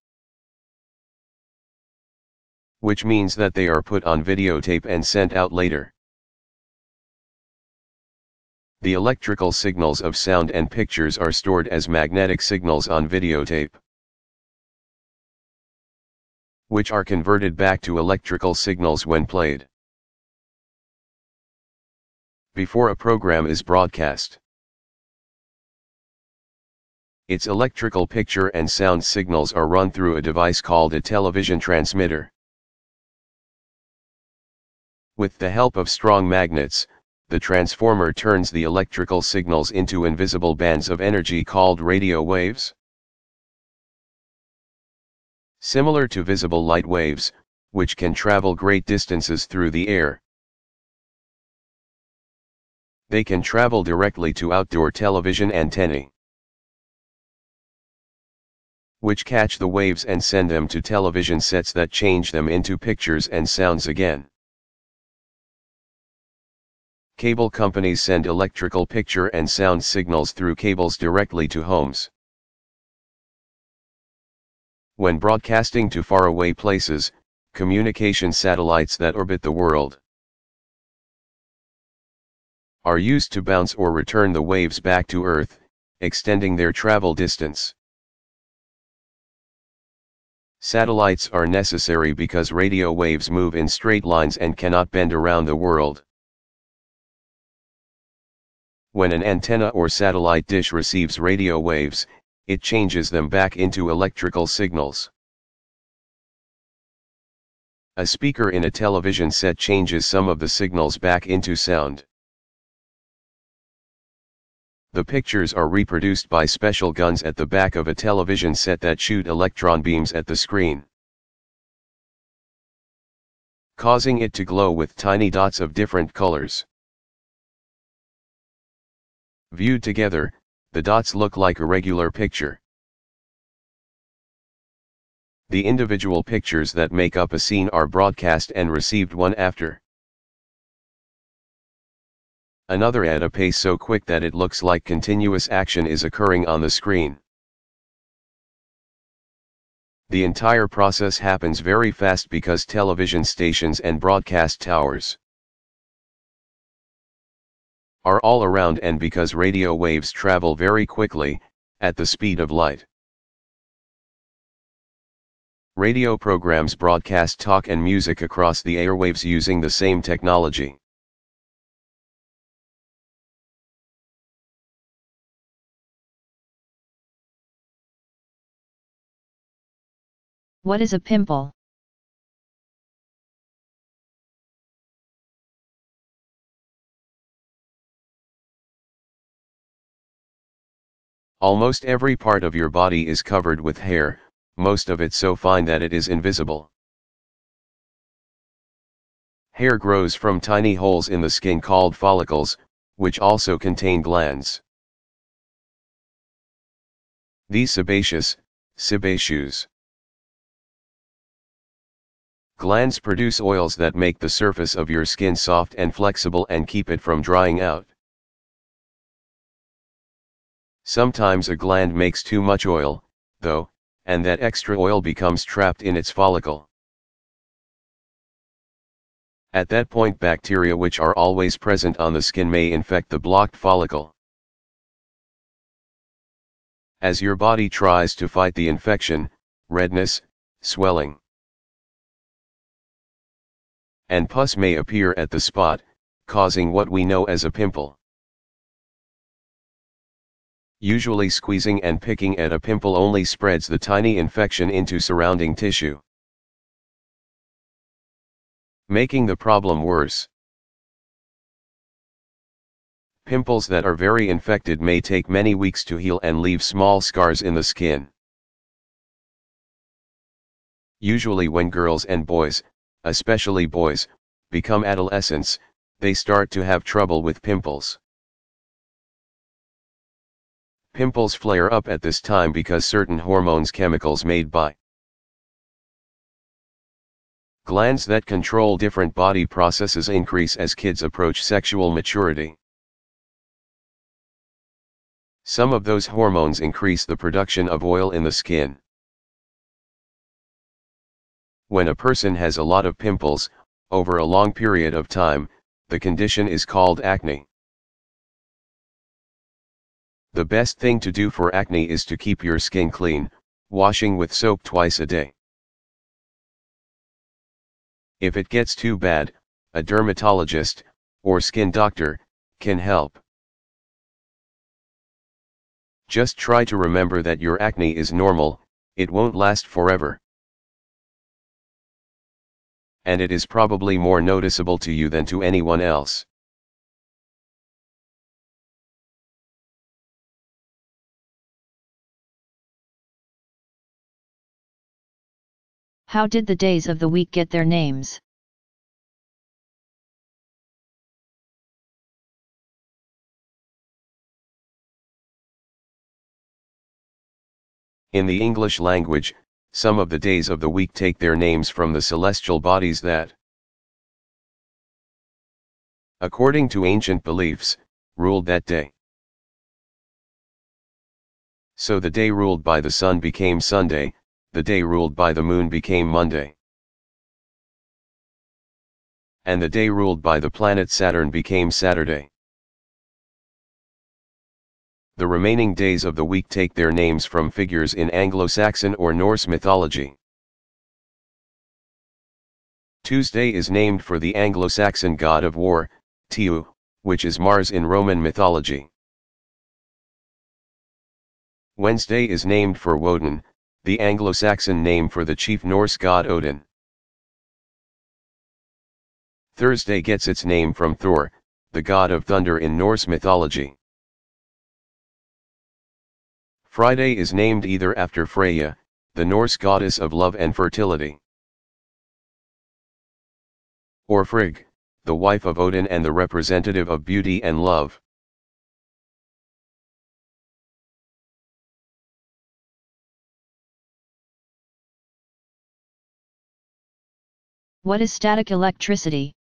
which means that they are put on videotape and sent out later. The electrical signals of sound and pictures are stored as magnetic signals on videotape, which are converted back to electrical signals when played before a program is broadcast. Its electrical picture and sound signals are run through a device called a television transmitter. With the help of strong magnets, the transformer turns the electrical signals into invisible bands of energy called radio waves. Similar to visible light waves, which can travel great distances through the air. They can travel directly to outdoor television antennae, which catch the waves and send them to television sets that change them into pictures and sounds again. Cable companies send electrical picture and sound signals through cables directly to homes. When broadcasting to faraway places, communication satellites that orbit the world are used to bounce or return the waves back to Earth, extending their travel distance. Satellites are necessary because radio waves move in straight lines and cannot bend around the world. When an antenna or satellite dish receives radio waves, it changes them back into electrical signals. A speaker in a television set changes some of the signals back into sound. The pictures are reproduced by special guns at the back of a television set that shoot electron beams at the screen, causing it to glow with tiny dots of different colors. Viewed together, the dots look like a regular picture. The individual pictures that make up a scene are broadcast and received one after another at a pace so quick that it looks like continuous action is occurring on the screen. The entire process happens very fast because television stations and broadcast towers are all around, and because radio waves travel very quickly, at the speed of light. Radio programs broadcast talk and music across the airwaves using the same technology. What is a pimple? Almost every part of your body is covered with hair, most of it so fine that it is invisible. Hair grows from tiny holes in the skin called follicles, which also contain glands. These sebaceous glands produce oils that make the surface of your skin soft and flexible and keep it from drying out. Sometimes a gland makes too much oil, though, and that extra oil becomes trapped in its follicle. At that point, bacteria which are always present on the skin may infect the blocked follicle. As your body tries to fight the infection, redness, swelling, and pus may appear at the spot, causing what we know as a pimple. Usually squeezing and picking at a pimple only spreads the tiny infection into surrounding tissue, making the problem worse. Pimples that are very infected may take many weeks to heal and leave small scars in the skin. Usually when girls and boys, especially boys, become adolescents, they start to have trouble with pimples. Pimples flare up at this time because certain hormones, chemicals made by glands that control different body processes increase as kids approach sexual maturity. Some of those hormones increase the production of oil in the skin. When a person has a lot of pimples, over a long period of time, the condition is called acne. The best thing to do for acne is to keep your skin clean, washing with soap twice a day. If it gets too bad, a dermatologist, or skin doctor, can help. Just try to remember that your acne is normal, it won't last forever. And it is probably more noticeable to you than to anyone else. How did the days of the week get their names? In the English language, some of the days of the week take their names from the celestial bodies that, according to ancient beliefs, ruled that day. So the day ruled by the sun became Sunday, the day ruled by the moon became Monday. And the day ruled by the planet Saturn became Saturday. The remaining days of the week take their names from figures in Anglo-Saxon or Norse mythology. Tuesday is named for the Anglo-Saxon god of war, Tiu, which is Mars in Roman mythology. Wednesday is named for Woden, the Anglo-Saxon name for the chief Norse god Odin. Thursday gets its name from Thor, the god of thunder in Norse mythology. Friday is named either after Freya, the Norse goddess of love and fertility, or Frigg, the wife of Odin and the representative of beauty and love. What is static electricity?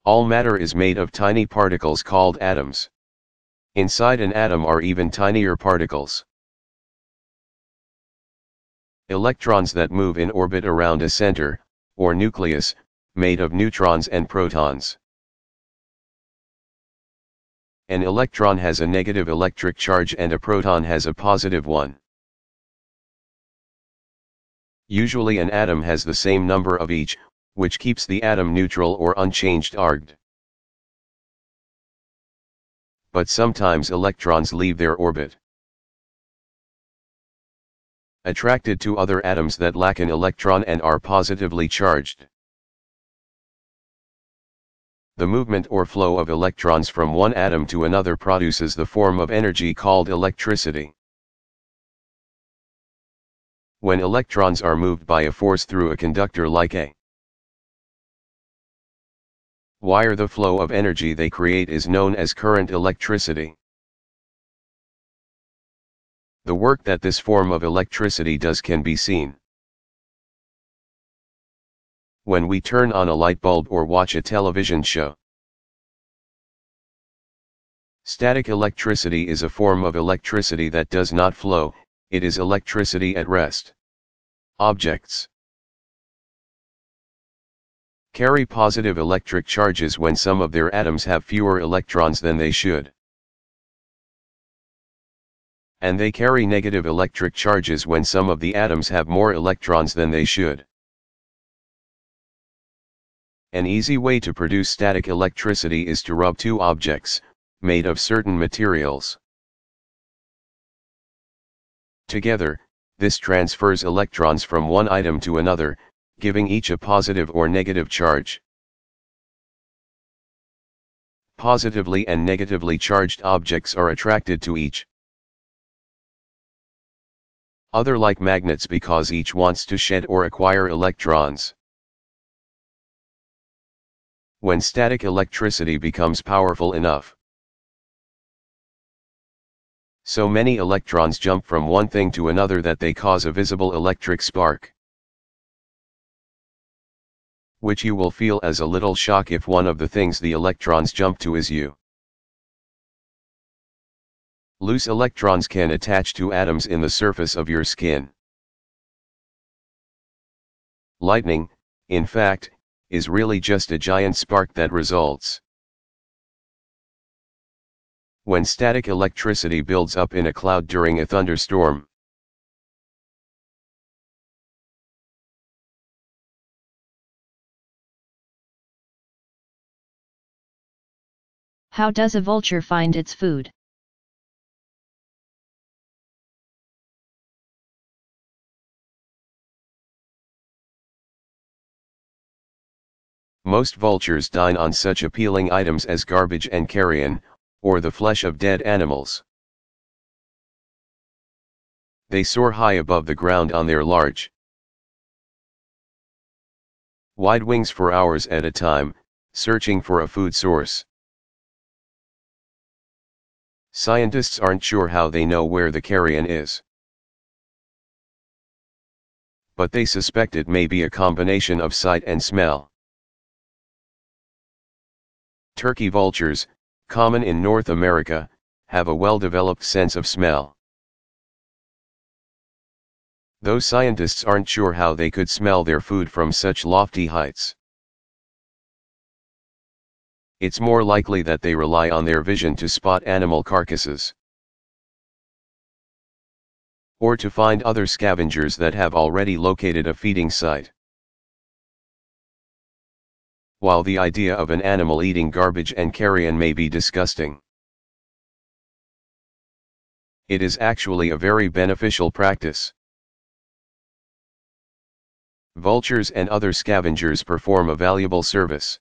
All matter is made of tiny particles called atoms. Inside an atom are even tinier particles. Electrons that move in orbit around a center, or nucleus, made of neutrons and protons. An electron has a negative electric charge and a proton has a positive one. Usually an atom has the same number of each, which keeps the atom neutral or unchanged arged. But sometimes electrons leave their orbit, attracted to other atoms that lack an electron and are positively charged. The movement or flow of electrons from one atom to another produces the form of energy called electricity. When electrons are moved by a force through a conductor like a wire, the flow of energy they create is known as current electricity. The work that this form of electricity does can be seen when we turn on a light bulb or watch a television show. Static electricity is a form of electricity that does not flow, it is electricity at rest. Objects carry positive electric charges when some of their atoms have fewer electrons than they should. And they carry negative electric charges when some of the atoms have more electrons than they should. An easy way to produce static electricity is to rub two objects, made of certain materials, together. This transfers electrons from one item to another, giving each a positive or negative charge. Positively and negatively charged objects are attracted to each other like magnets because each wants to shed or acquire electrons. When static electricity becomes powerful enough, so many electrons jump from one thing to another that they cause a visible electric spark, which you will feel as a little shock if one of the things the electrons jump to is you. Loose electrons can attach to atoms in the surface of your skin. Lightning, in fact, is really just a giant spark that results when static electricity builds up in a cloud during a thunderstorm. How does a vulture find its food? Most vultures dine on such appealing items as garbage and carrion, or the flesh of dead animals. They soar high above the ground on their large, wide wings for hours at a time, searching for a food source. Scientists aren't sure how they know where the carrion is, but they suspect it may be a combination of sight and smell. Turkey vultures, common in North America, have a well-developed sense of smell. Though scientists aren't sure how they could smell their food from such lofty heights. It's more likely that they rely on their vision to spot animal carcasses, or to find other scavengers that have already located a feeding site. While the idea of an animal eating garbage and carrion may be disgusting, it is actually a very beneficial practice. Vultures and other scavengers perform a valuable service,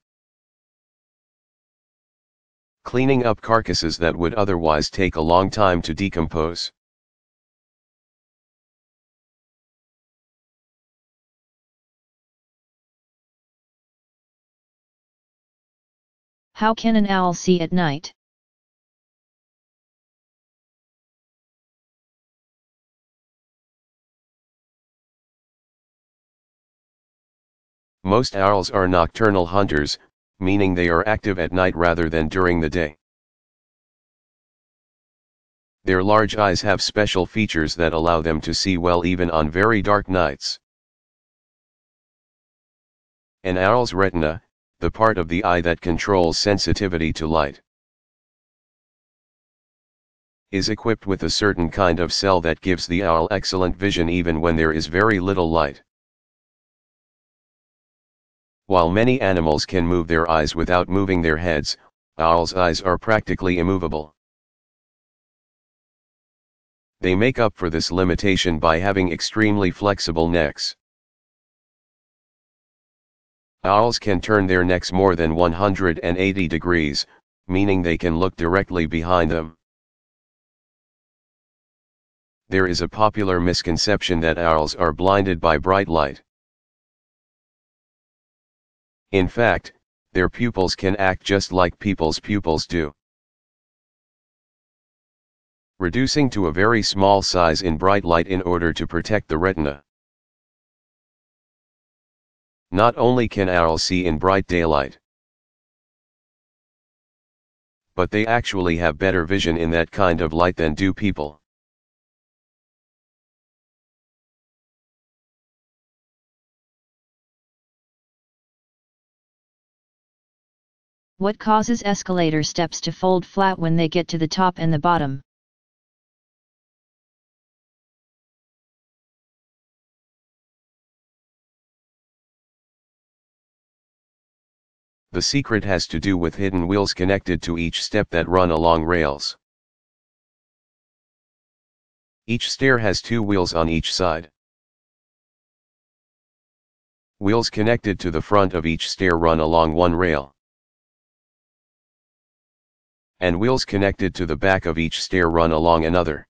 cleaning up carcasses that would otherwise take a long time to decompose. How can an owl see at night? Most owls are nocturnal hunters, meaning they are active at night rather than during the day. Their large eyes have special features that allow them to see well even on very dark nights. An owl's retina, the part of the eye that controls sensitivity to light, is equipped with a certain kind of cell that gives the owl excellent vision even when there is very little light. While many animals can move their eyes without moving their heads, owls' eyes are practically immovable. They make up for this limitation by having extremely flexible necks. Owls can turn their necks more than 180 degrees, meaning they can look directly behind them. There is a popular misconception that owls are blinded by bright light. In fact, their pupils can act just like people's pupils do, reducing to a very small size in bright light in order to protect the retina. Not only can owls see in bright daylight, but they actually have better vision in that kind of light than do people. What causes escalator steps to fold flat when they get to the top and the bottom? The secret has to do with hidden wheels connected to each step that run along rails. Each stair has two wheels on each side. Wheels connected to the front of each stair run along one rail, and wheels connected to the back of each stair run along another.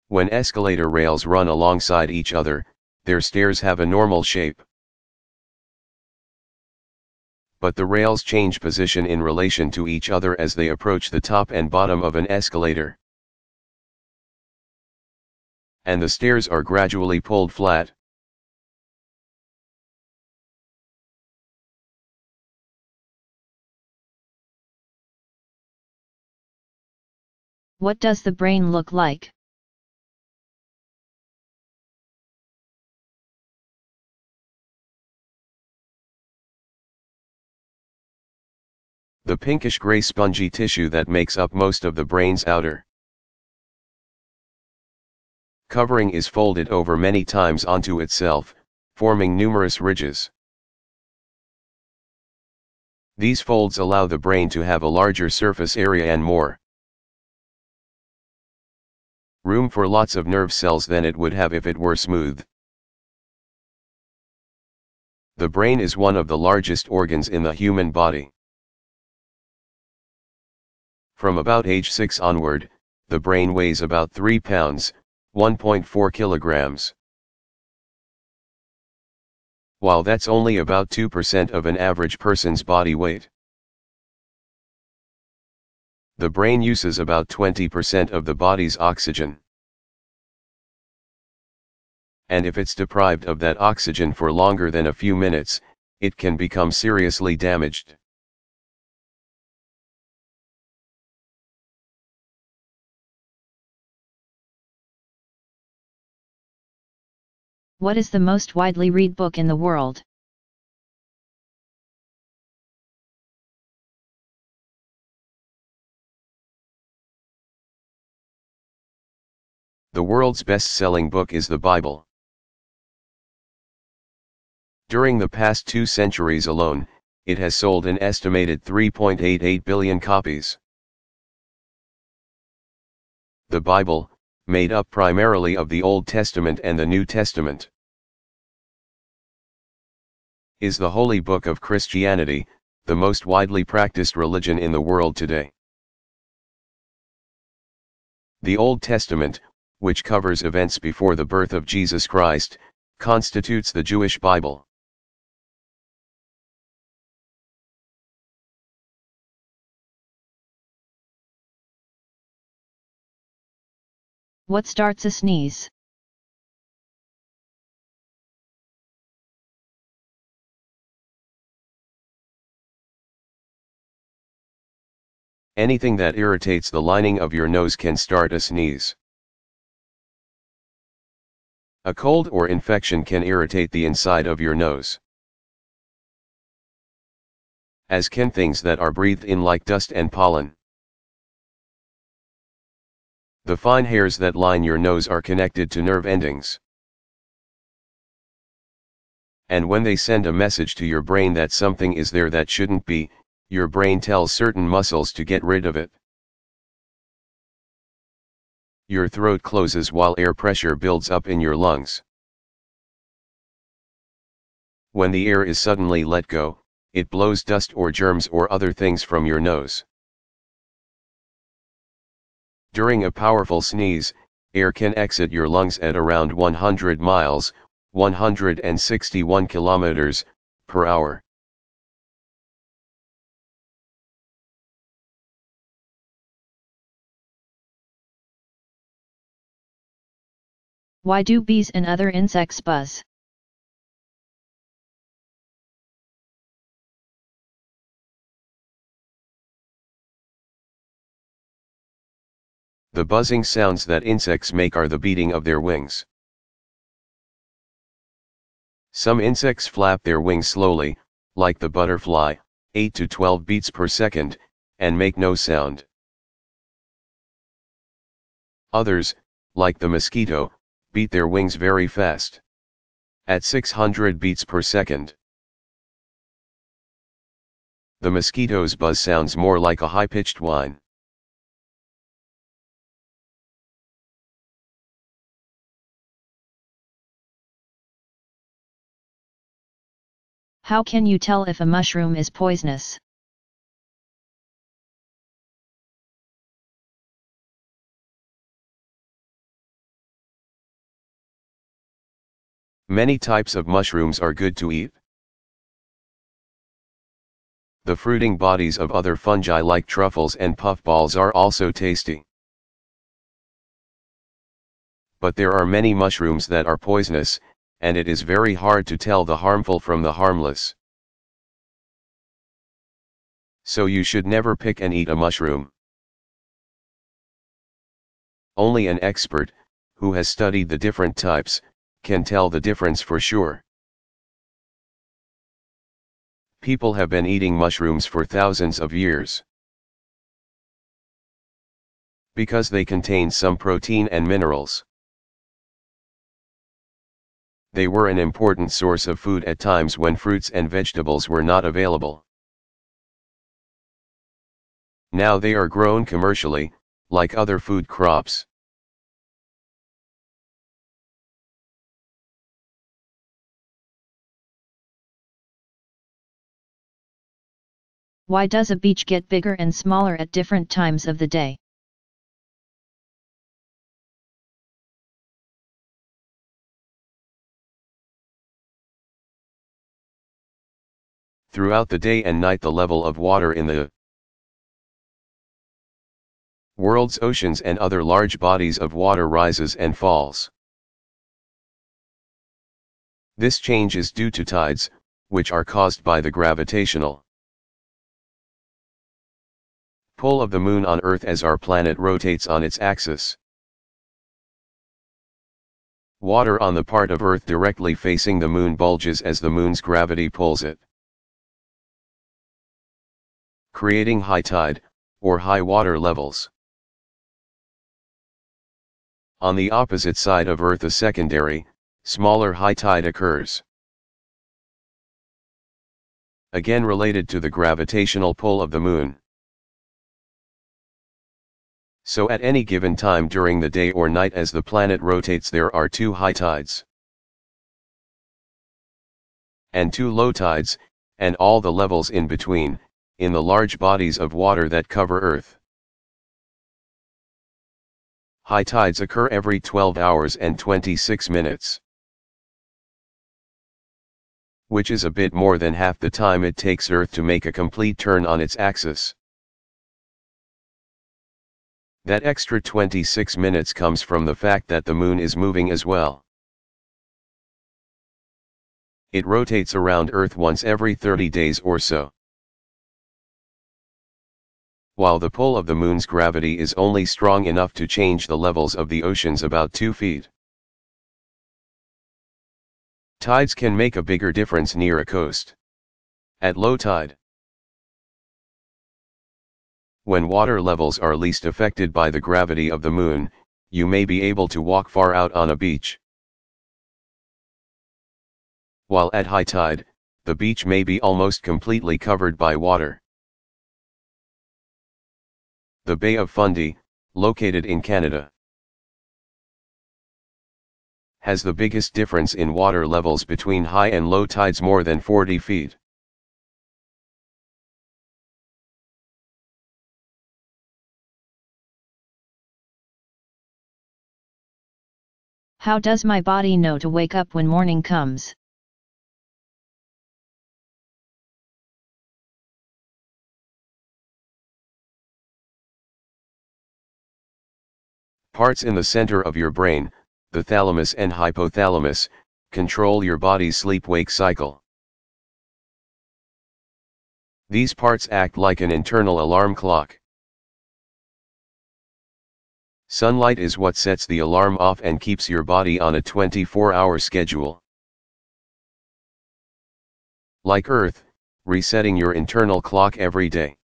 When escalator rails run alongside each other, their stairs have a normal shape. But the rails change position in relation to each other as they approach the top and bottom of an escalator, and the stairs are gradually pulled flat. What does the brain look like? The pinkish-gray spongy tissue that makes up most of the brain's outer covering is folded over many times onto itself, forming numerous ridges. These folds allow the brain to have a larger surface area and more room for lots of nerve cells than it would have if it were smooth. The brain is one of the largest organs in the human body. From about age 6 onward, the brain weighs about 3 pounds, 1.4 kilograms. While that's only about 2% of an average person's body weight. The brain uses about 20% of the body's oxygen. And if it's deprived of that oxygen for longer than a few minutes, it can become seriously damaged. What is the most widely read book in the world? The world's best-selling book is the Bible. During the past 2 centuries alone, it has sold an estimated 3.88 billion copies. The Bible, made up primarily of the Old Testament and the New Testament, is the holy book of Christianity, the most widely practiced religion in the world today. The Old Testament, which covers events before the birth of Jesus Christ, constitutes the Jewish Bible. What starts a sneeze? Anything that irritates the lining of your nose can start a sneeze. A cold or infection can irritate the inside of your nose, as can things that are breathed in like dust and pollen. The fine hairs that line your nose are connected to nerve endings. And when they send a message to your brain that something is there that shouldn't be, your brain tells certain muscles to get rid of it. Your throat closes while air pressure builds up in your lungs. When the air is suddenly let go, it blows dust or germs or other things from your nose. During a powerful sneeze, air can exit your lungs at around 100 miles, 161 kilometers, per hour. Why do bees and other insects buzz? The buzzing sounds that insects make are the beating of their wings. Some insects flap their wings slowly, like the butterfly, 8 to 12 beats per second, and make no sound. Others, like the mosquito, beat their wings very fast, at 600 beats per second. The mosquito's buzz sounds more like a high-pitched whine. How can you tell if a mushroom is poisonous? Many types of mushrooms are good to eat. The fruiting bodies of other fungi like truffles and puffballs are also tasty. But there are many mushrooms that are poisonous, and it is very hard to tell the harmful from the harmless. So you should never pick and eat a mushroom. Only an expert, who has studied the different types, can tell the difference for sure. People have been eating mushrooms for thousands of years, because they contain some protein and minerals. They were an important source of food at times when fruits and vegetables were not available. Now they are grown commercially, like other food crops. Why does a beach get bigger and smaller at different times of the day? Throughout the day and night, the level of water in the world's oceans and other large bodies of water rises and falls. This change is due to tides, which are caused by the gravitational pull of the moon on Earth as our planet rotates on its axis. Water on the part of Earth directly facing the moon bulges as the moon's gravity pulls it, creating high tide, or high water levels. On the opposite side of Earth, a secondary, smaller high tide occurs, again related to the gravitational pull of the moon. So at any given time during the day or night as the planet rotates, there are 2 high tides and 2 low tides, and all the levels in between, in the large bodies of water that cover Earth. High tides occur every 12 hours and 26 minutes. Which is a bit more than half the time it takes Earth to make a complete turn on its axis. That extra 26 minutes comes from the fact that the moon is moving as well. It rotates around Earth once every 30 days or so. While the pull of the moon's gravity is only strong enough to change the levels of the oceans about 2 feet. Tides can make a bigger difference near a coast. At low tide, when water levels are least affected by the gravity of the moon, you may be able to walk far out on a beach. While at high tide, the beach may be almost completely covered by water. The Bay of Fundy, located in Canada, has the biggest difference in water levels between high and low tides, more than 40 feet. How does my body know to wake up when morning comes? Parts in the center of your brain, the thalamus and hypothalamus, control your body's sleep-wake cycle. These parts act like an internal alarm clock. Sunlight is what sets the alarm off and keeps your body on a 24-hour schedule. Like Earth, resetting your internal clock every day.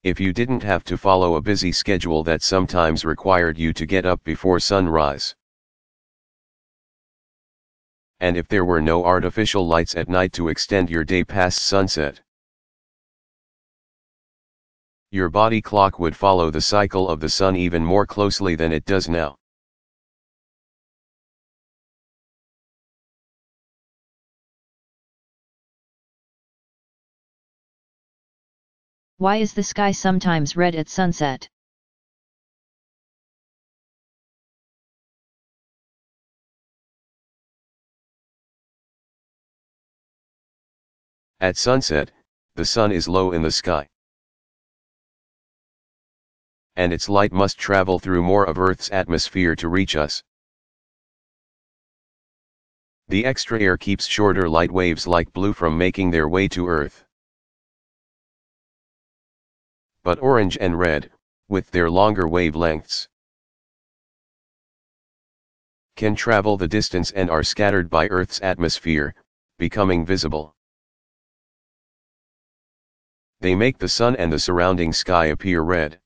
If you didn't have to follow a busy schedule that sometimes required you to get up before sunrise, and if there were no artificial lights at night to extend your day past sunset, your body clock would follow the cycle of the sun even more closely than it does now. Why is the sky sometimes red at sunset? At sunset, the sun is low in the sky, and its light must travel through more of Earth's atmosphere to reach us. The extra air keeps shorter light waves like blue from making their way to Earth. But orange and red, with their longer wavelengths, can travel the distance and are scattered by Earth's atmosphere, becoming visible. They make the sun and the surrounding sky appear red.